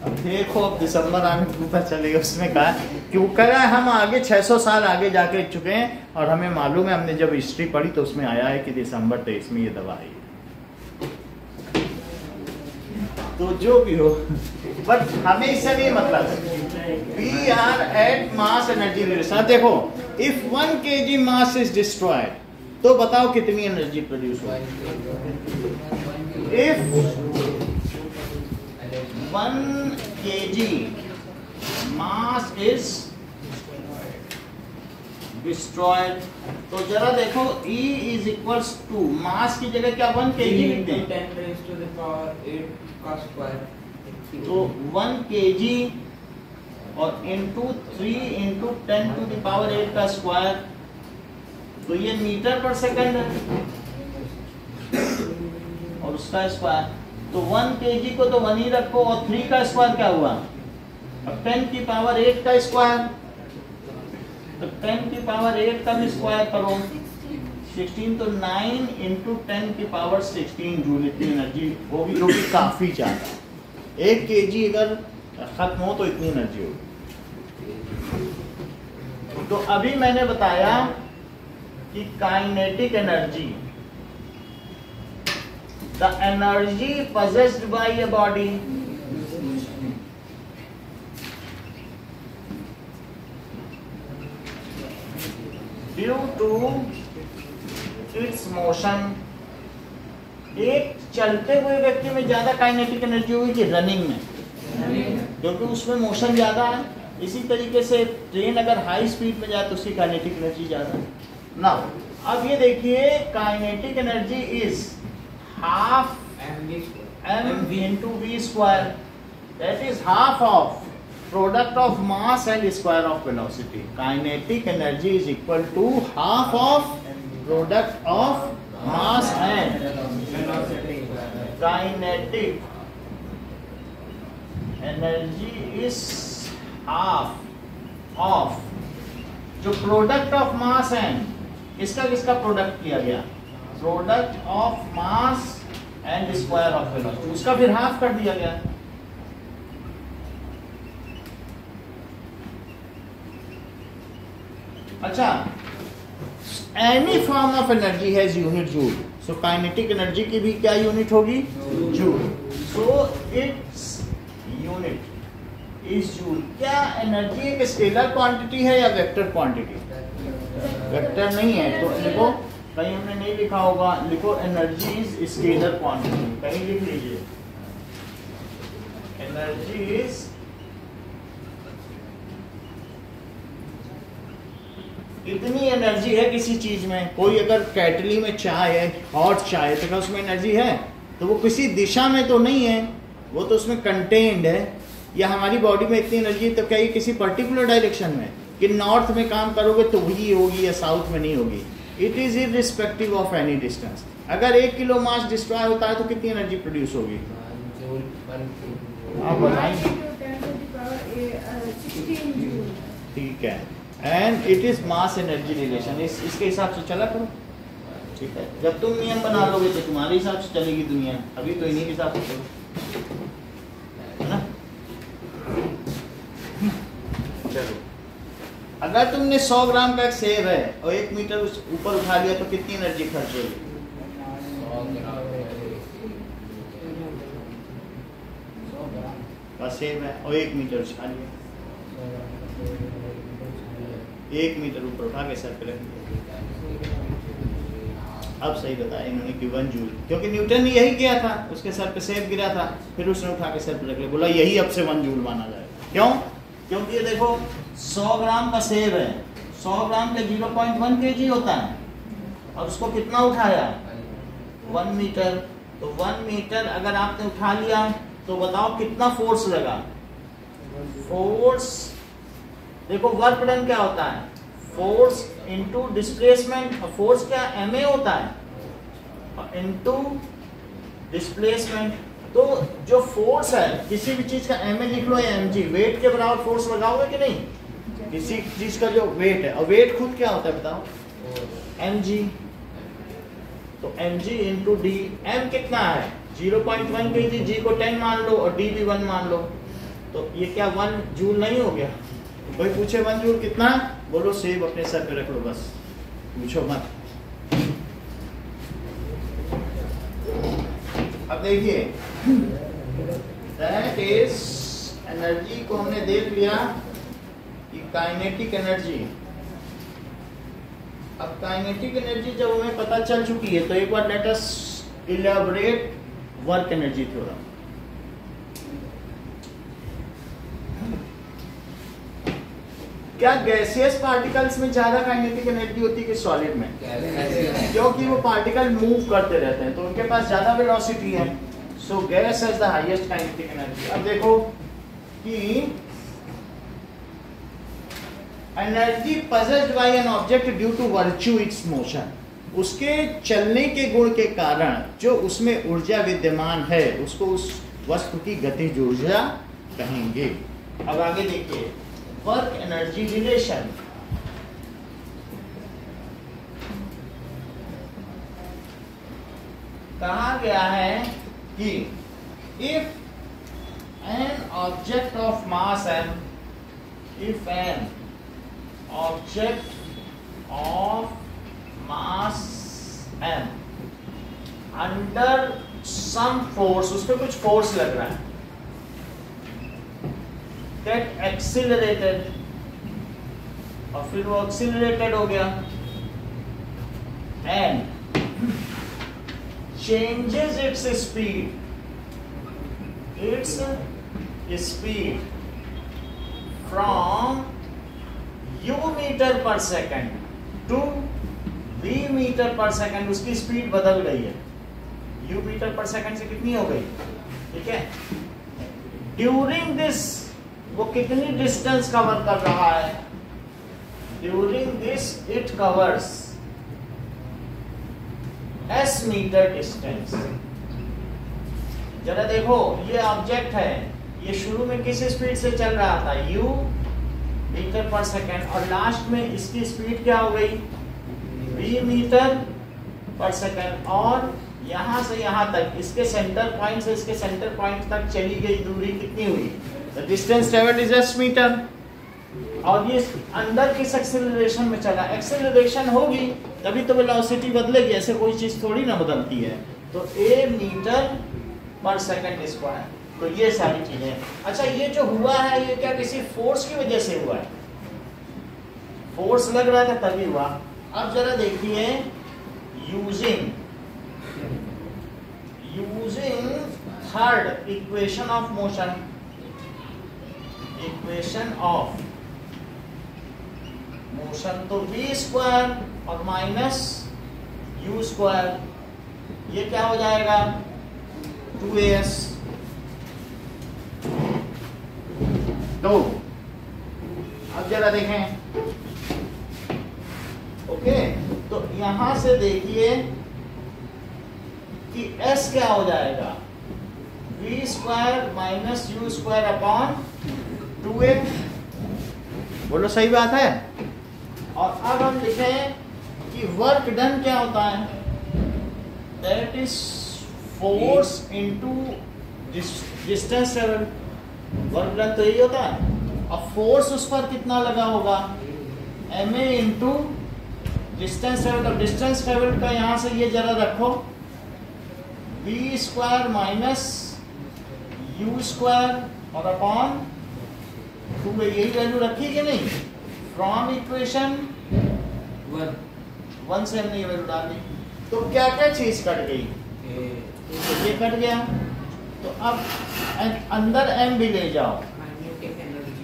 अब देखो, अब दिसंबर आने को पता चलेगा। उसमें कहा क्यों करा, हम आगे 600 साल आगे जाके चुके हैं, और हमें मालूम है, हमने जब हिस्ट्री पढ़ी तो उसमें आया है कि दिसंबर 23 में ये दवा आई। तो जो भी हो, बट हमें इससे नहीं मतलब है। We are at mass energy relation. देखो, if 1 kg mass is destroyed, तो बताओ कितनी एनर्जी प्रोड्यूस होगी। If 1 kg mass is destroyed, तो जरा देखो E is equals to, mass की जगह क्या 1 kg लिखते हैं, 10 raised to the power 8 का स्क्वायर। तो 1 kg और into 3 into 10 to the power 8 का स्क्वायर, तो ये मीटर पर सेकंड है, और उसका स्क्वायर, तो 1 kg को तो 1 ही रखो, और 3 का स्क्वायर क्या हुआ, अब 10 की पावर 8 का स्क्वायर, तो 10 की पावर 8 का भी स्क्वायर करो, 16, तो 9 इंटू 10 की पावर 16 जूल इतनी एनर्जी होगी, जो कि काफी ज्यादा। 1 kg अगर खत्म हो तो इतनी एनर्जी होगी। तो अभी मैंने बताया कि kinetic energy, the energy possessed by a body due to its motion। एक चलते हुए व्यक्ति में ज्यादा काइनेटिक एनर्जी होगी कि रनिंग में, क्योंकि उसमें मोशन ज्यादा है। इसी तरीके से ट्रेन अगर हाई स्पीड में जाए तो उसकी काइनेटिक एनर्जी ज्यादा है ना। अब ये देखिए, kinetic energy is half mv into v square, that is half of product of mass and square of velocity। kinetic energy is equal to half of product of mass and kinetic energy is half of जो product of mass and किसका किसका product किया गया, product of mass and square of velocity, उसका फिर half कर दिया गया। अच्छा, any form of energy has unit joule, so kinetic energy की भी क्या यूनिट होगी, joule. So its unit is joule. क्या एनर्जी एक स्केलर क्वांटिटी है या वेक्टर क्वांटिटी, वेक्टर नहीं है, तो लिखो, कहीं हमने नहीं लिखा होगा, लिखो एनर्जी इज स्केलर क्वांटिटी, कहीं लिख लीजिए एनर्जी इज इतनी एनर्जी है किसी चीज में। कोई अगर कैटली में चाय है, हॉट चाय है, तो क्या उसमें एनर्जी है, तो वो किसी दिशा में तो नहीं है, वो तो उसमें कंटेन्ड है। या हमारी बॉडी में इतनी एनर्जी है, तो क्या ये किसी पर्टिकुलर डायरेक्शन में, कि नॉर्थ में काम करोगे तो वही होगी या साउथ में नहीं होगी। It is irrespective of any distance. अगर 1 किलो मास डिस्ट्रॉय होता है तो कितनी एनर्जी प्रोड्यूस होगी, आप बताएंगे। ठीक है, and it is mass energy relation, इसके हिसाब से चला करो। ठीक है, जब तुम नियम बना लोगे तो तुम्हारे हिसाब से चलेगी दुनिया, अभी तो इन्हीं के हिसाब से चलो, है ना। चलो, अगर तुमने 100 ग्राम का एक सेब है और 1 मीटर ऊपर उठा लिया तो कितनी एनर्जी खर्च होगी, 100 ग्राम का सेब है और 1 मीटर उठा लिया, 1 मीटर ऊपर उठा के सर पे रख दिया। अब सही बताया इन्होंने कि 1 जूल, क्योंकि न्यूटन ने यही किया था, उसके सर पे सेब गिरा था, फिर उसने उठा के सर पे रख लिया, बोला यही अब से 1 जूल माना जाएगा। क्यों? क्योंकि ये देखो 100 ग्राम का सेब है, 100 ग्राम के 0.1 kg होता है, और उसको कितना उठाया? 1 मीटर। तो 1 मीटर अगर आपने उठा लिया तो बताओ कितना फोर्स लगा? फोर्स, देखो वर्क डन क्या होता है? Force into displacement. फोर्स क्या ma होता है इनटू डिस्प्लेसमेंट। तो जो फोर्स है किसी भी चीज का ma लिख लो या mg, वेट के बराबर फोर्स लगाओगे कि नहीं? किसी चीज का जो वेट है, और वेट खुद क्या होता है बताओ? mg। तो mg इंटू डी। m कितना है? 0.1 kg, g को 10 मान लो और d भी 1 मान लो, तो ये क्या 1 जूल नहीं हो गया? कोई पूछे 1 जूल कितना, बोलो सेब अपने सर पे रख लो, बस पूछो मत। अब देखिए दैट इज एनर्जी को हमने देख लिया कि काइनेटिक एनर्जी। अब काइनेटिक एनर्जी जब हमें पता चल चुकी है तो एक बार let us elaborate work energy theorem. क्या गैसियस पार्टिकल्स में ज्यादा काइनेटिक एनर्जी होती है कि सॉलिड में? क्योंकि वो पार्टिकल मूव करते रहते हैं तो उनके पास ज्यादा वेलोसिटी है, सो gas has the highest kinetic energy. अब देखो कि energy possessed by an object due to virtue its motion, उसके चलने के गुण के कारण जो उसमें ऊर्जा विद्यमान है उसको उस वस्तु की गतिज ऊर्जा कहेंगे। अब आगे देखिए वर्क एनर्जी रिलेशन। कहा गया है कि if an object of mass m, if an object of mass m under some force, उस पे कुछ फोर्स लग रहा है, get accelerated, और फिर वो accelerated हो गया and changes its speed, from u meter per second to v meter per second, उसकी स्पीड बदल गई है, u मीटर पर सेकंड से कितनी हो गई? ठीक है। ड्यूरिंग दिस वो कितनी डिस्टेंस कवर कर रहा है? During this it covers s metre distance. जरा देखो ये ऑब्जेक्ट है, ये शुरू में किस स्पीड से चल रहा था? u मीटर पर सेकंड, और लास्ट में इसकी स्पीड क्या हो गई? v मीटर पर सेकंड, और यहां से यहां तक इसके सेंटर पॉइंट से इसके सेंटर पॉइंट तक चली गई दूरी कितनी हुई? The distance travelled is s metre. और ये अंदर किस एक्सेलरेशन में चला? एक्सेलरेशन होगी तभी तो वेलोसिटी बदलेगी, ऐसे कोई चीज थोड़ी ना बदलती है। तो a मीटर पर सेकंड स्क्वायर। तो ये सारी चीजें। अच्छा ये जो हुआ है ये क्या किसी फोर्स की वजह से हुआ है? फोर्स लग रहा था तभी हुआ। अब जरा देखिए using third equation of motion, equation of motion, तो v स्क्वायर और माइनस u स्क्वायर, ये क्या हो जाएगा? 2as। तो अब जरा देखें, ओके, तो यहां से देखिए कि s क्या हो जाएगा? v square minus u square upon 2a। बोलो सही बात है। और अब हम लिखें कि वर्क डन क्या होता है? That is force into distance travel. Work done तो यही होता है। अब फोर्स उस पर कितना लगा होगा? ma into distance travel. अब डिस्टेंस ट्रेवल का यहां से ये जरा रखो, v square minus u square और अपॉन 2, यही वैल्यू रखी कि नहीं? फ्रॉम इक्वेशन वन 1 से हमने ये वैल्यू डाली, तो क्या क्या चीज कट गई, तो ये कट गया। तो अब अंदर m भी ले जाओ,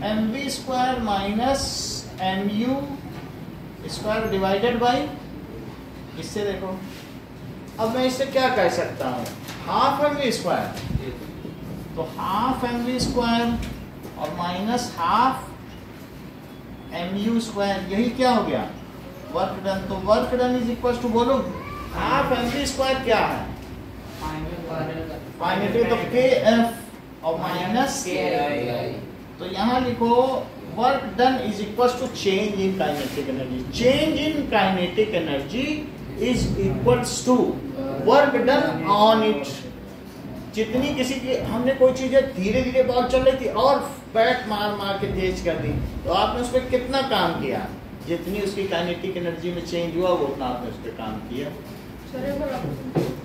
mv square minus mu square divided by, इससे देखो अब मैं इससे क्या कह सकता हूँ, हाफ mv स्क्वायर, तो हाफ mv स्क्वायर और माइनस हाफ mu स्क्वायर, यही क्या हो गया, वर्क डन। तो work done is equal to, बोलो हाफ mv स्क्वायर क्या है, फाइनली तो kf और माइनस, तो यहाँ लिखो work done is equal to change in kinetic energy. Change in kinetic energy is equals to work done on it. जितनी किसी की हमने कोई चीज धीरे धीरे बहुत चल रही थी और बैट मार मार के तेज कर दी, तो आपने उस पर कितना काम किया, जितनी उसकी काइनेटिक एनर्जी में चेंज हुआ वो उतना आपने उस पर काम किया।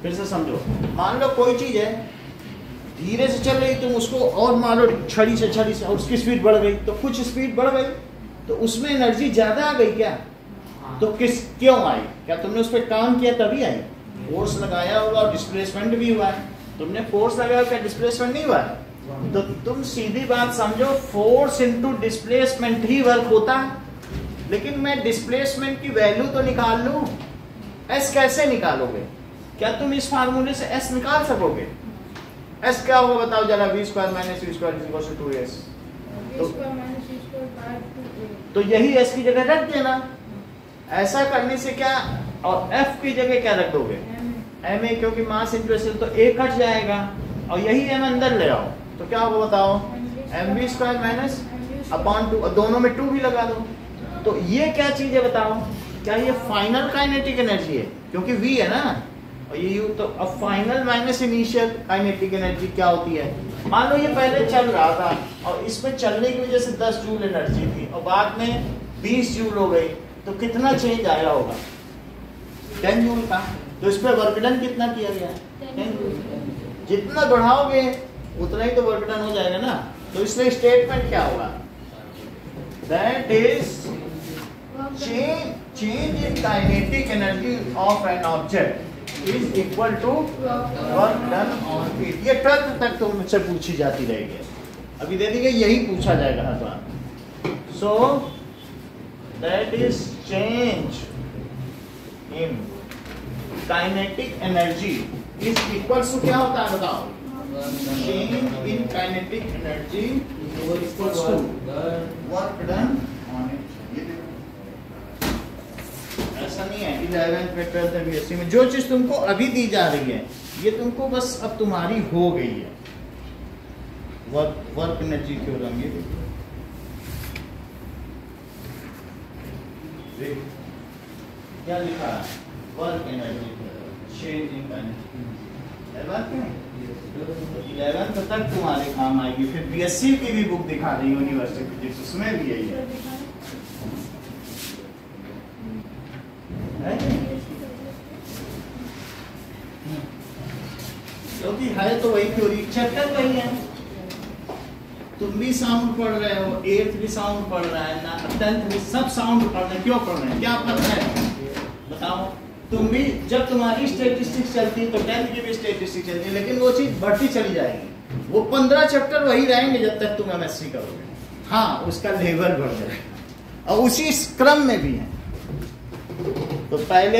फिर से समझो, मान लो कोई चीज है धीरे से चल रही, तुम उसको और मारो छड़ी से और उसकी स्पीड बढ़ गई, तो कुछ स्पीड बढ़ गई तो उसमें एनर्जी ज्यादा आ गई क्या, तो क्यों आई, क्या तुमने उस पर काम किया तभी आई, फोर्स लगाया होगा और डिस्प्लेसमेंट भी हुआ है, तुमने फोर्स लगाया क्या डिस्प्लेसमेंट नहीं हुआ है, तो तुम सीधी बात समझो फोर्स इनटू डिस्प्लेसमेंट ही वर्क होता है। लेकिन मैं डिस्प्लेसमेंट की वैल्यू तो निकाल लूं, एस कैसे निकालोगे, क्या तुम इस फार्मूले से एस निकाल सकोगे, एस क्या होगा बताओ जरा, v square minus v square is equal to 2s, तो यही s की जगह रख देना। ऐसा करने से क्या, और f की जगह क्या रख दोगे, ma, क्योंकि मास इनटू एसएल तो a कट जाएगा और यही m अंदर ले आओ, तो क्या होगा बताओ, mv स्क्वायर माइनस अपॉन 2, दोनों में 2 भी लगा दो। तो ये क्या चीज है बताओ, क्या ये फाइनल काइनेटिक एनर्जी है, क्योंकि v है ना, और ये u, तो अब final minus initial kinetic energy क्या होती है, मान लो ये पहले चल रहा था और इसमें चलने की वजह से 10 जूल एनर्जी थी और बाद में 20 जूल हो गई, तो कितना चेंज आया होगा, 10 जूल का। तो इस पर वर्क डन कितना किया गया, 10 जूल। जितना बढ़ाओगे उतना ही तो वर्क डन हो जाएगा ना, तो इसलिए स्टेटमेंट क्या होगा, that is change in kinetic energy of an object is equal to work done on it। ये 12th तक तो मुझसे पूछी जाती रहेगी, अभी दे दीजिए यही पूछा जाएगा हर बार। So that is change in kinetic energy is equal to क्या होता है बताओ, change in kinetic energy equal to work done on it. ऐसा नहीं है 11th में 12th में बीएससी में जो चीज तुमको अभी दी जा रही है ये तुमको बस अब तुम्हारी हो गई है। वर्क एनर्जी थ्योरम, ये क्या लिखा है, work energy change in kinetic. 11th तक तुम्हारे काम आएगी। फिर बीएससी की भी बुक दिखा रही यूनिवर्सिटी फिजिक्स, उसमें भी यही है। क्योंकि है तो वही थ्योरी, चैप्टर वही है। तुम भी साउंड पढ़ रहे हो, 8th भी साउंड पढ़ रहा है ना, 10th भी, सब साउंड पढ़ रहे हैं। क्यों पढ़ रहे हैं, क्या पढ़ रहे हैं बताओ। तुम भी जब तुम्हारी स्टैटिस्टिक्स चलती है तो 10th की भी स्टैटिस्टिक्स चलती है, लेकिन वो चीज बढ़ती चली जाएगी। वो 15 चैप्टर वही रहेंगे जब तक तुम एमएससी करोगे। हाँ, उसका लेवल बढ़ जाएगा और उसी क्रम में भी है। तो पहले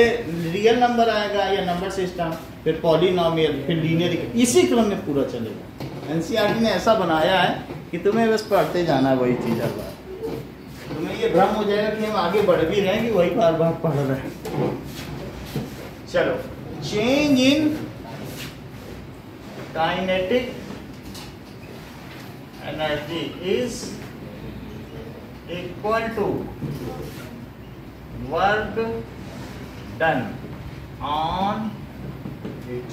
रियल नंबर आएगा या नंबर सिस्टम, फिर पॉलिनोमियल, फिर लीनियर, इसी क्रम में पूरा चलेगा। एनसीईआरटी ने ऐसा बनाया है कि तुम्हें बस पढ़ते जाना है वही चीज हर बार। तुम्हें ये भ्रम हो जाएगा कि हम आगे बढ़ भी रहे हैं कि वही बार बार पढ़ रहे हैं। चलो, change in kinetic energy is equal to work done on it.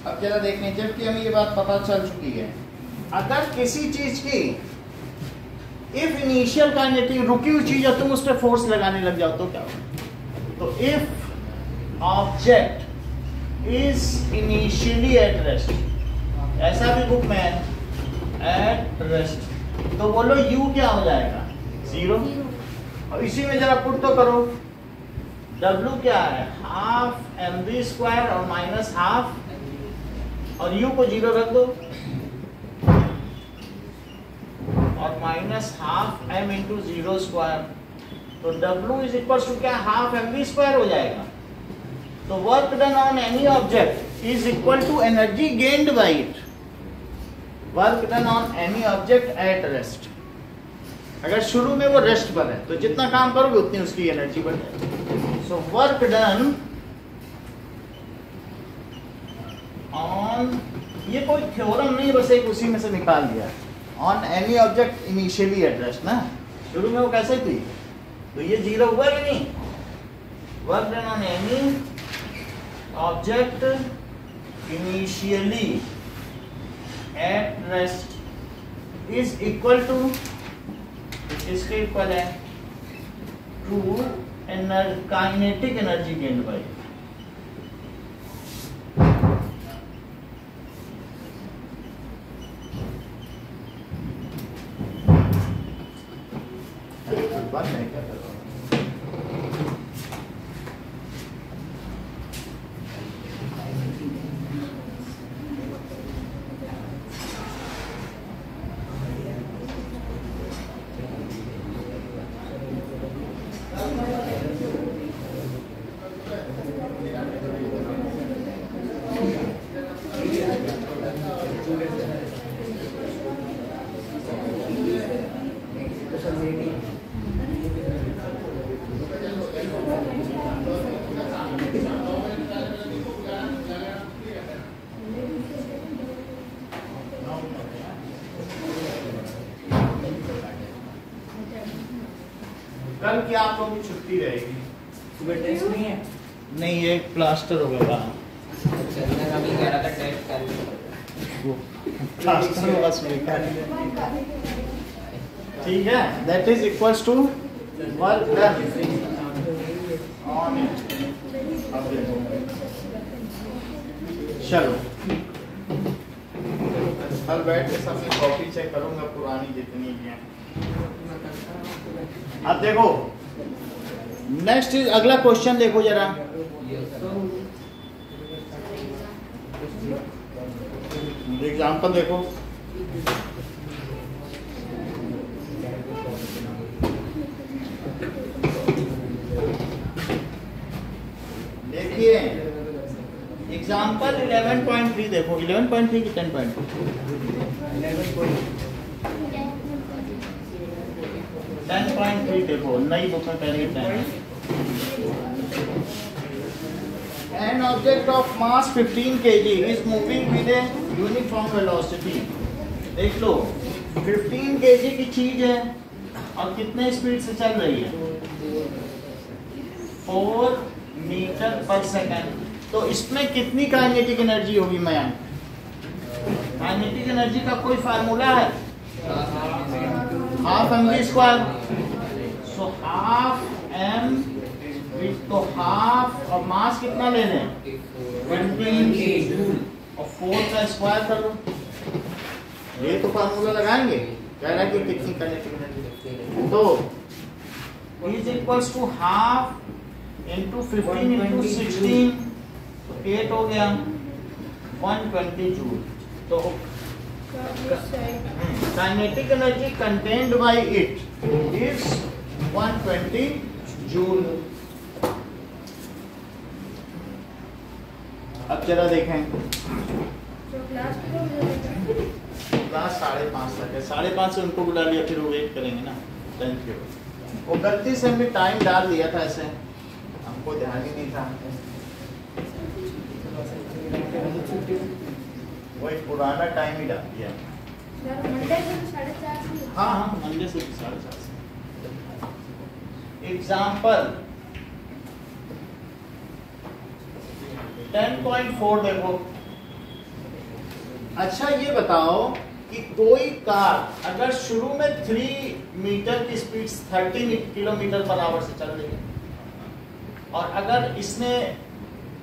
अब जरा देखने, जबकि हमें ये बात पता चल चुकी है, अगर किसी चीज की इफ इनिशियल काइनेटिक रुकी हुई चीज है, तुम उस पर फोर्स लगाने लग जाओ तो क्या होगा। तो if object is initially at rest, ऐसा भी बुक में है, एट रेस्ट तो बोलो u क्या हो जाएगा, 0। और इसी में जरा पुट तो करो, w क्या है, हाफ mv स्क्वायर और माइनस हाफ, और u को 0 रख दो, और minus half m into 0 square, तो w इज इक्वल टू क्या, हाफ mv स्क्वायर हो जाएगा। तो work done on any object is equal to energy gained by it. Work done on any object at rest, अगर शुरू में वो rest पर है तो जितना काम करोगे उतनी उसकी एनर्जी बढ़ जाएगी। सो वर्क डन ऑन, ये कोई थ्योरम नहीं, बस एक उसी में से निकाल दिया, on any object initially at rest ना, शुरू में वो कैसे थी, तो ये 0 हुआ कि नहीं। Work done on any object initially at rest is equal to, इसके इक्वल है to kinetic energy gained by. बात नहीं क्या कर रहा हूँ। कल की आप लोगों की छुट्टी रहेगी, सुबह टेस्ट नहीं है। नहीं ये प्लास्टर होगा बाहर, अच्छा मैं अभी कह रहा था टेस्ट कर लो, प्लास्टर होगा स्पीकर, ठीक है। That is equals to work done on it. अब देखो, चलो कल बैठ के सब में कॉपी चेक करूंगा पुरानी जितनी भी हैं। अब देखो नेक्स्ट इज, अगला क्वेश्चन देखो जरा, एग्जाम्पल देखो। देखिए एग्जाम्पल 11.3 देखो, 11.3 की 10.2, 10.3 देखो, नई बुक में पहले 10। An object of mass 15 kg is moving with a uniform velocity। देख लो 15 kg की चीज है और कितने स्पीड से चल रही है, 4 मीटर पर सेकंड। तो इसमें कितनी काइनेटिक एनर्जी होगी मैम? काइनेटिक एनर्जी का कोई फार्मूला है, half mv square. So half m, तो हाफ और मास कितना ले लें, 20 और 4 का स्क्वायर कर लो। ये तो फार्मूला लगाएंगे, कह रहा है कि कितनी काइनेटिक एनर्जी, तो is equals to half into 15 into 16, तो 8 हो गया, 120 जूल। तो kinetic energy contained by it is 120 joule. अब जरा देखें, क्लास 5:30 तक है, 5:30 से उनको बुला लिया, फिर वो वेट करेंगे ना 10 के। वो गलती से हमने टाइम डाल दिया था, ऐसे हमको ध्यान ही नहीं था, वही पुराना टाइम ही डाल दिया। हाँ हाँ मंडे से 4:30 से। एग्जाम्पल 10.4 देखो। अच्छा ये बताओ कि कोई कार अगर शुरू में 3 मीटर की स्पीड 30 किलोमीटर पर आवर से चल रही है, और अगर इसने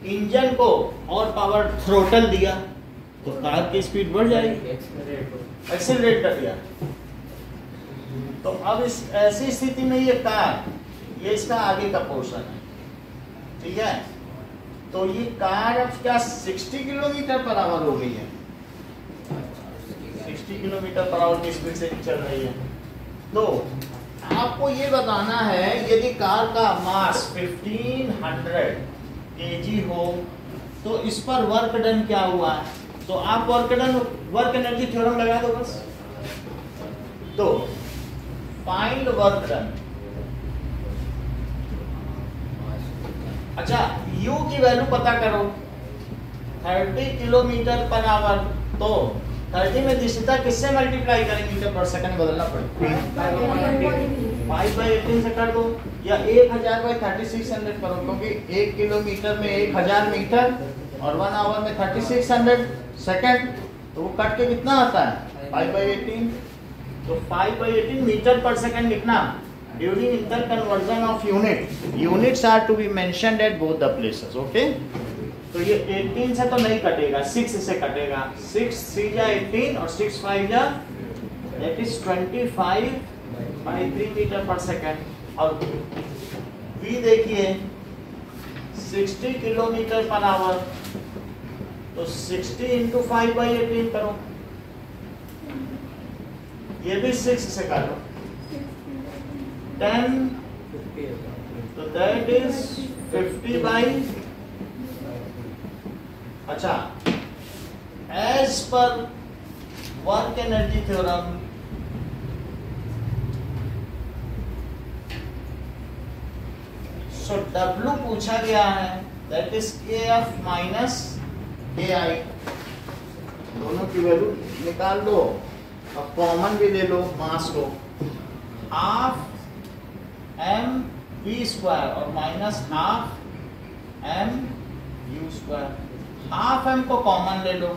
इंजन को और पावर थ्रोटल दिया तो कार की स्पीड बढ़ जाएगी, एक्सीलरेट कर दिया। तो अब इस ऐसी स्थिति में ये कार, ये इसका आगे का पोर्शन है, ठीक है। तो ये कार अब क्या 60 किलोमीटर पर आवर हो गई है, 60 किलोमीटर पर आवर की स्पीड से चल रही है। तो आपको ये बताना है यदि कार का मास 1500 kg हो तो इस पर वर्क डन क्या हुआ है। तो आप वर्क एनर्जी थ्योरम लगा दो बस। तो फाइंड वर्क डन। अच्छा, u की वैल्यू पता करो, 30 किलोमीटर पर आवर। तो 30 में दिशा किससे मल्टीप्लाई करें, मीटर पर सेकंड बदलना पड़ेगा, 5/18 से कर दो, या 1000/3600 करो, क्योंकि 1 किलोमीटर में 1000 मीटर और 1 आवर में 3600 सेकंड। तो वो कट के कितना आता है 5/18। तो 5/18 मीटर पर सेकंड लिखना। During inter conversion of units are to be mentioned at both the places. Okay, तो ये 18 से तो नहीं कटेगा, 6 से कटेगा। 6 3 जा 18 और 6 5 जा, दैट इज 25/3 मीटर पर सेकंड। और v देखिए 60 किलोमीटर पर आवर, तो 60 इंटू 5/18 करो, ये भी 6 से करो, 10, तो दैट इज 50 बाई। अच्छा, as per work energy theorem so W पूछा गया है, that is KF minus KI। दोनों की वैल्यू निकाल दो, अब कॉमन भी ले लो मास को, हाफ mv² और minus half mu²। Half m को कॉमन ले लो,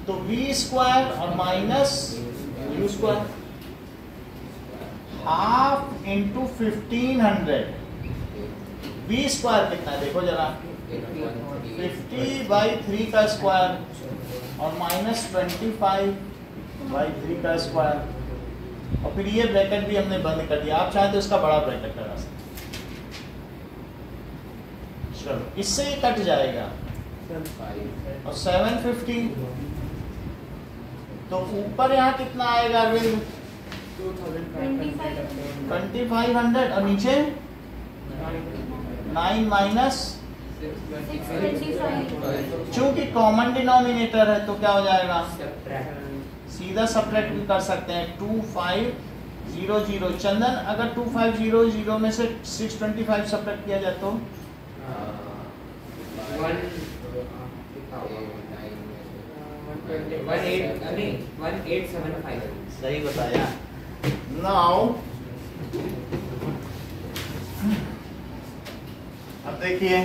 तो v² और minus u²। Half into 1500, v² कितना देखो जरा, 50/3 का स्क्वायर और माइनस 25/3 का स्क्वायर। और फिर ये ब्रैकेट भी हमने बंद कर दिया, आप चाहे तो इसका बड़ा ब्रैकेट लगा सकते। चलो, इससे ही कट जाएगा। और 750, तो ऊपर यहाँ कितना आएगा अरविंद, 2500, और नीचे 9 माइनस, चूंकि कॉमन डिनोमिनेटर है तो क्या हो जाएगा, सीधा सब्ट्रैक्ट भी कर सकते हैं। 2500, चंदन अगर 2500 में से 625 सब्ट्रैक्ट किया जाए तो 1875। सही बताया। नाउ अब देखिए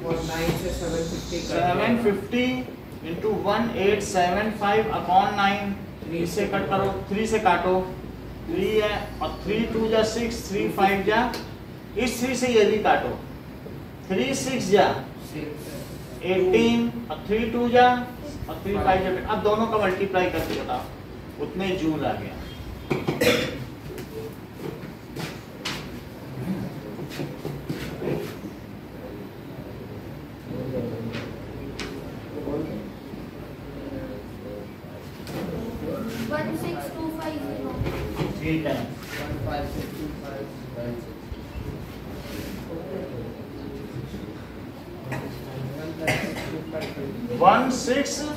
750 इंटू 1875 अपॉन 9, 3 से कट करो, 3 से काटो, 3 है और 3 2 जा 6, 3 5 जा, इस 3 से ये भी काटो, 3 6 जा 18 और 3 2 जा और 3 5 जा। अब दोनों का मल्टीप्लाई करके बताओ, उतने जूल आ गया। ठीक है, 1625।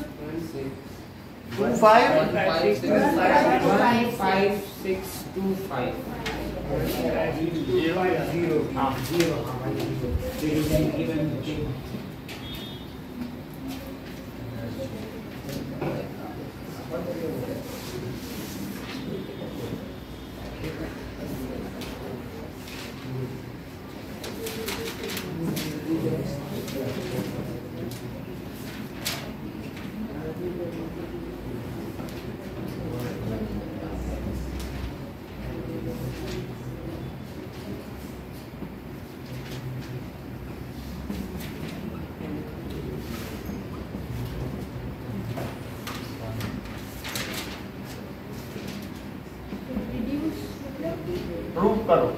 प्रूव करो।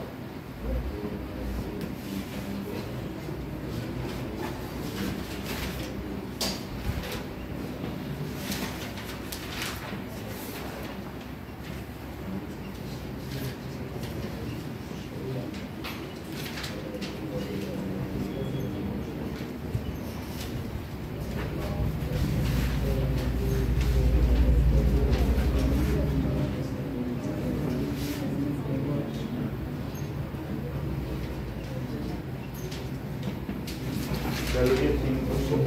चलिए 3 क्वेश्चन।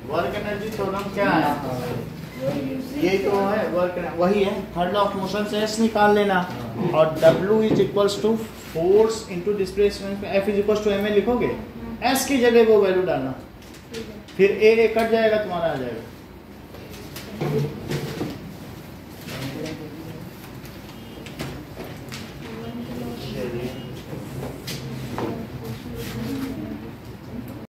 वर्क एनर्जी थ्योरम क्या है? ये तो है वर्क, वही है थर्ड लॉ ऑफ मोशन से एस निकाल लेना और W is equals to force into displacement में F is equals to ma लिखोगे, S की जगह वो वैल्यू डालना, फिर A कट जाएगा, तुम्हारा आ जाएगा।